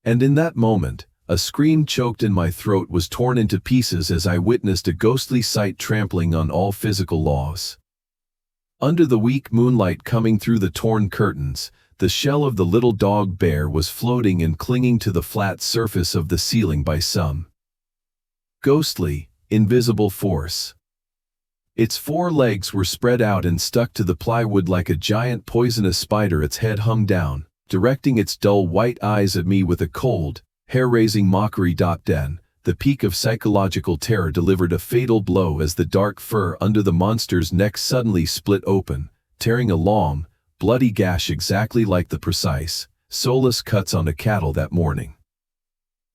And in that moment, a scream choked in my throat was torn into pieces as I witnessed a ghostly sight trampling on all physical laws. Under the weak moonlight coming through the torn curtains, the shell of the little dog bear was floating and clinging to the flat surface of the ceiling by some ghostly, invisible force. Its 4 legs were spread out and stuck to the plywood like a giant poisonous spider. Its head hung down, directing its dull white eyes at me with a cold, hair-raising mockery. Then, the peak of psychological terror delivered a fatal blow as the dark fur under the monster's neck suddenly split open, tearing a long, bloody gash exactly like the precise, soulless cuts on a cattle that morning.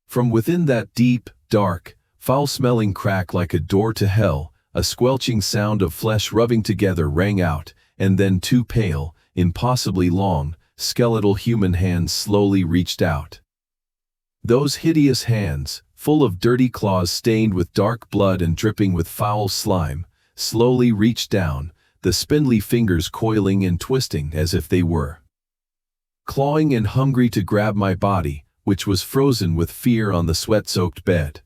From within that deep, dark, foul-smelling crack like a door to hell, a squelching sound of flesh rubbing together rang out, and then 2 pale, impossibly long, skeletal human hands slowly reached out. Those hideous hands, full of dirty claws stained with dark blood and dripping with foul slime, slowly reached down, the spindly fingers coiling and twisting as if they were clawing and hungry to grab my body, which was frozen with fear on the sweat-soaked bed.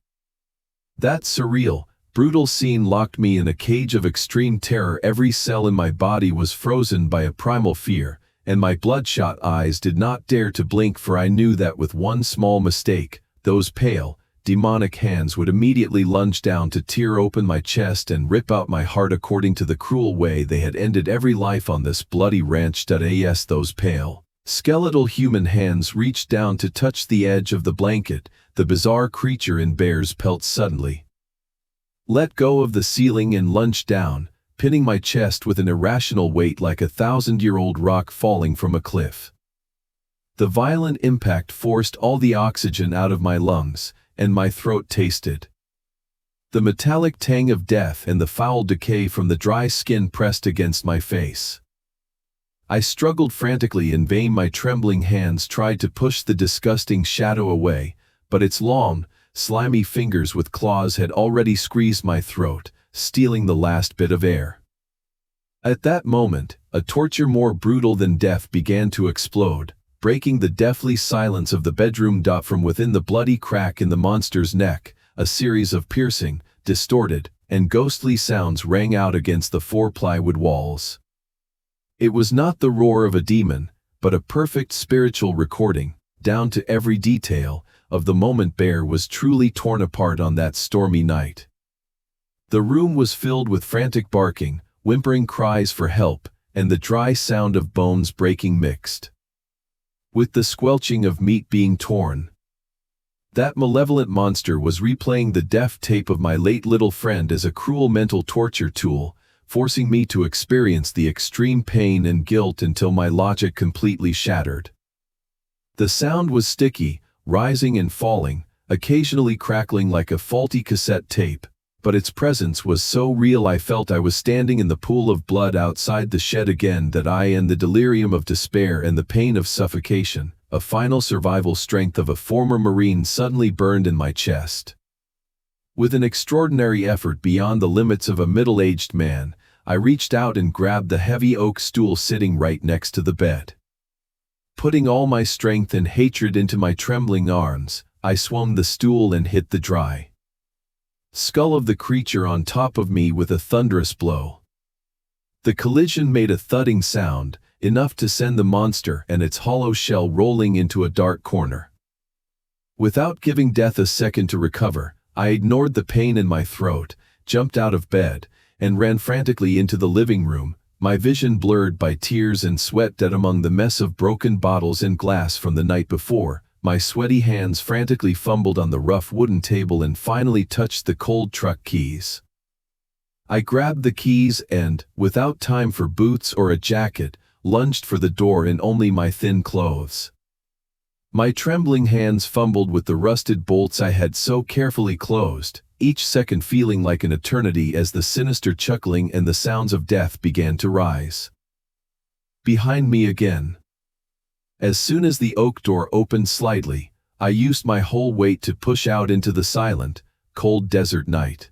That surreal, brutal scene locked me in a cage of extreme terror. Every cell in my body was frozen by a primal fear, and my bloodshot eyes did not dare to blink, for I knew that with one small mistake, those pale, demonic hands would immediately lunge down to tear open my chest and rip out my heart according to the cruel way they had ended every life on this bloody ranch. Yes, those pale, skeletal human hands reached down to touch the edge of the blanket. The bizarre creature in bear's pelts suddenly let go of the ceiling and lunged down, pinning my chest with an irrational weight like a 1,000-year-old rock falling from a cliff. The violent impact forced all the oxygen out of my lungs, and my throat tasted the metallic tang of death and the foul decay from the dry skin pressed against my face. I struggled frantically. In vain my trembling hands tried to push the disgusting shadow away, but its long, slimy fingers with claws had already squeezed my throat, stealing the last bit of air. At that moment, a torture more brutal than death began to explode, breaking the deathly silence of the bedroom. From within the bloody crack in the monster's neck, a series of piercing, distorted, and ghostly sounds rang out against the 4 plywood walls. It was not the roar of a demon, but a perfect spiritual recording, down to every detail, of the moment Bear was truly torn apart on that stormy night. The room was filled with frantic barking, whimpering cries for help, and the dry sound of bones breaking mixed with the squelching of meat being torn. That malevolent monster was replaying the death tape of my late little friend as a cruel mental torture tool, forcing me to experience the extreme pain and guilt until my logic completely shattered. The sound was sticky, rising and falling, occasionally crackling like a faulty cassette tape, but its presence was so real I felt I was standing in the pool of blood outside the shed again. That I and the delirium of despair and the pain of suffocation, a final survival strength of a former Marine, suddenly burned in my chest. With an extraordinary effort beyond the limits of a middle-aged man, I reached out and grabbed the heavy oak stool sitting right next to the bed. Putting all my strength and hatred into my trembling arms, I swung the stool and hit the dry skull of the creature on top of me with a thunderous blow. The collision made a thudding sound, enough to send the monster and its hollow shell rolling into a dark corner. Without giving death a second to recover, I ignored the pain in my throat, jumped out of bed, and ran frantically into the living room, my vision blurred by tears and sweat. That among the mess of broken bottles and glass from the night before, my sweaty hands frantically fumbled on the rough wooden table and finally touched the cold truck keys. I grabbed the keys and, without time for boots or a jacket, lunged for the door in only my thin clothes. My trembling hands fumbled with the rusted bolts I had so carefully closed, each second feeling like an eternity as the sinister chuckling and the sounds of death began to rise. Behind me again. As soon as the oak door opened slightly, I used my whole weight to push out into the silent, cold desert night.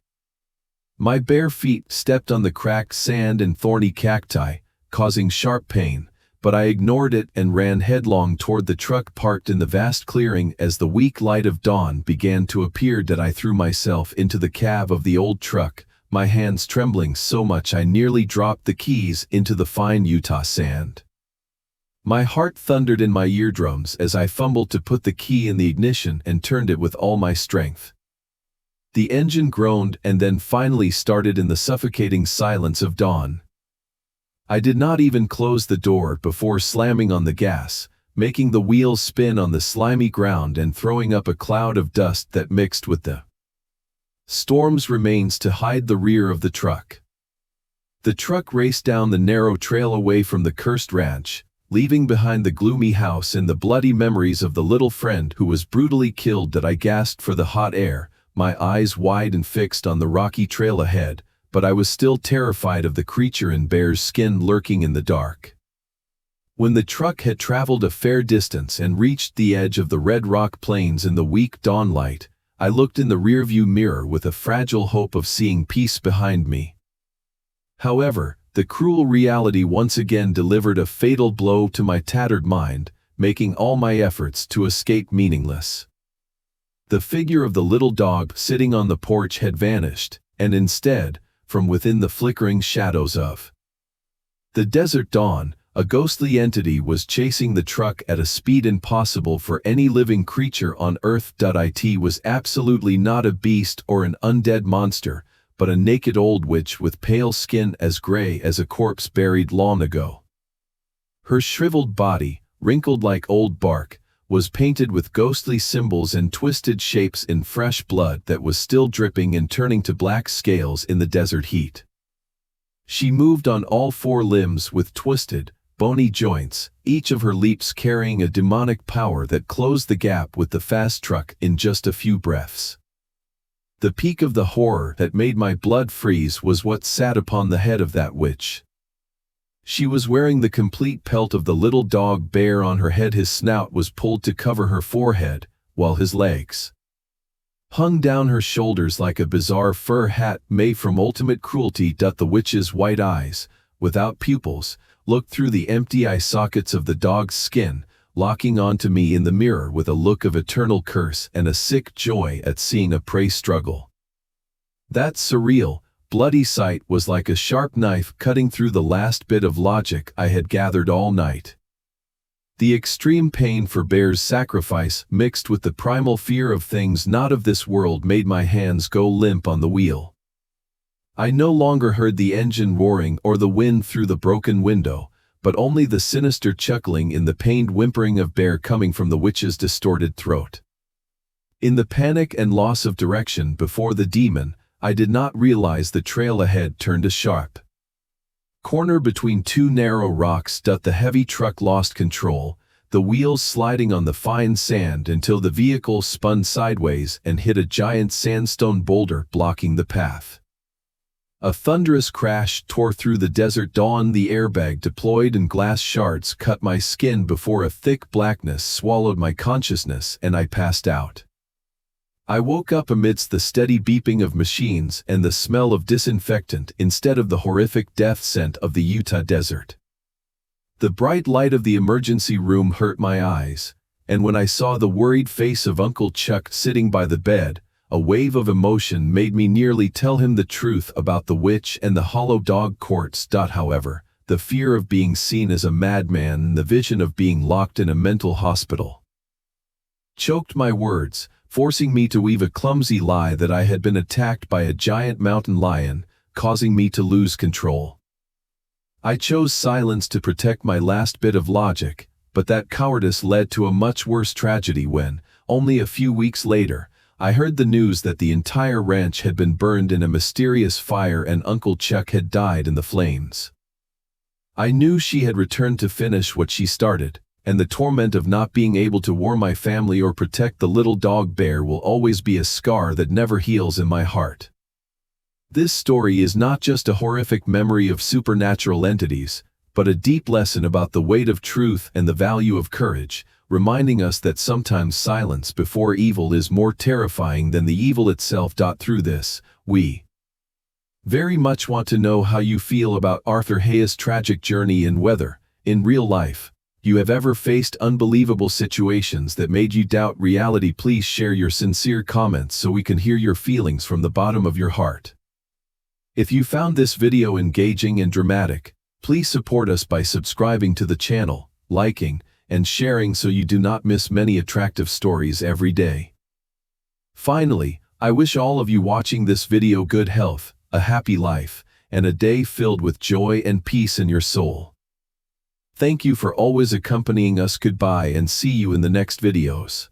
My bare feet stepped on the cracked sand and thorny cacti, causing sharp pain, but I ignored it and ran headlong toward the truck parked in the vast clearing. As the weak light of dawn began to appear, I threw myself into the cab of the old truck, my hands trembling so much I nearly dropped the keys into the fine Utah sand. My heart thundered in my eardrums as I fumbled to put the key in the ignition and turned it with all my strength. The engine groaned and then finally started in the suffocating silence of dawn. I did not even close the door before slamming on the gas, making the wheels spin on the slimy ground and throwing up a cloud of dust that mixed with the storm's remains to hide the rear of the truck. The truck raced down the narrow trail away from the cursed ranch, leaving behind the gloomy house and the bloody memories of the little friend who was brutally killed. I gasped for the hot air, my eyes wide and fixed on the rocky trail ahead, but I was still terrified of the creature in bear's skin lurking in the dark. When the truck had traveled a fair distance and reached the edge of the Red Rock Plains in the weak dawn light, I looked in the rearview mirror with a fragile hope of seeing peace behind me. However, the cruel reality once again delivered a fatal blow to my tattered mind, making all my efforts to escape meaningless. The figure of the little dog sitting on the porch had vanished, and instead, from within the flickering shadows of the desert dawn, a ghostly entity was chasing the truck at a speed impossible for any living creature on Earth. It was absolutely not a beast or an undead monster, but a naked old witch with pale skin as gray as a corpse buried long ago. Her shriveled body, wrinkled like old bark, was painted with ghostly symbols and twisted shapes in fresh blood that was still dripping and turning to black scales in the desert heat. She moved on all four limbs with twisted, bony joints, each of her leaps carrying a demonic power that closed the gap with the fast truck in just a few breaths. The peak of the horror that made my blood freeze was what sat upon the head of that witch. She was wearing the complete pelt of the little dog bear on her head. His snout was pulled to cover her forehead, while his legs hung down her shoulders like a bizarre fur hat made from ultimate cruelty. The witch's white eyes, without pupils, looked through the empty eye sockets of the dog's skin, locking onto me in the mirror with a look of eternal curse and a sick joy at seeing a prey struggle. That surreal, bloody sight was like a sharp knife cutting through the last bit of logic I had gathered all night. The extreme pain for Bear's sacrifice mixed with the primal fear of things not of this world made my hands go limp on the wheel. I no longer heard the engine roaring or the wind through the broken window, but only the sinister chuckling in the pained whimpering of Bear coming from the witch's distorted throat. In the panic and loss of direction before the demon, I did not realize the trail ahead turned a sharp corner between two narrow rocks. The heavy truck lost control, the wheels sliding on the fine sand until the vehicle spun sideways and hit a giant sandstone boulder blocking the path. A thunderous crash tore through the desert dawn. The airbag deployed and glass shards cut my skin before a thick blackness swallowed my consciousness and I passed out. I woke up amidst the steady beeping of machines and the smell of disinfectant instead of the horrific death scent of the Utah desert. The bright light of the emergency room hurt my eyes, and when I saw the worried face of Uncle Chuck sitting by the bed, a wave of emotion made me nearly tell him the truth about the witch and the hollow dog courts. However, the fear of being seen as a madman and the vision of being locked in a mental hospital choked my words, forcing me to weave a clumsy lie that I had been attacked by a giant mountain lion, causing me to lose control. I chose silence to protect my last bit of logic, but that cowardice led to a much worse tragedy when, only a few weeks later, I heard the news that the entire ranch had been burned in a mysterious fire and Uncle Chuck had died in the flames. I knew she had returned to finish what she started, and the torment of not being able to warm my family or protect the little dog Bear will always be a scar that never heals in my heart. This story is not just a horrific memory of supernatural entities, but a deep lesson about the weight of truth and the value of courage, reminding us that sometimes silence before evil is more terrifying than the evil itself. Through this, we very much want to know how you feel about Arthur Hayes' tragic journey and whether, in real life, you have ever faced unbelievable situations that made you doubt reality. Please share your sincere comments so we can hear your feelings from the bottom of your heart. If you found this video engaging and dramatic, please support us by subscribing to the channel, liking, and sharing so you do not miss many attractive stories every day. Finally, I wish all of you watching this video good health, a happy life, and a day filled with joy and peace in your soul. Thank you for always accompanying us. Goodbye and see you in the next videos.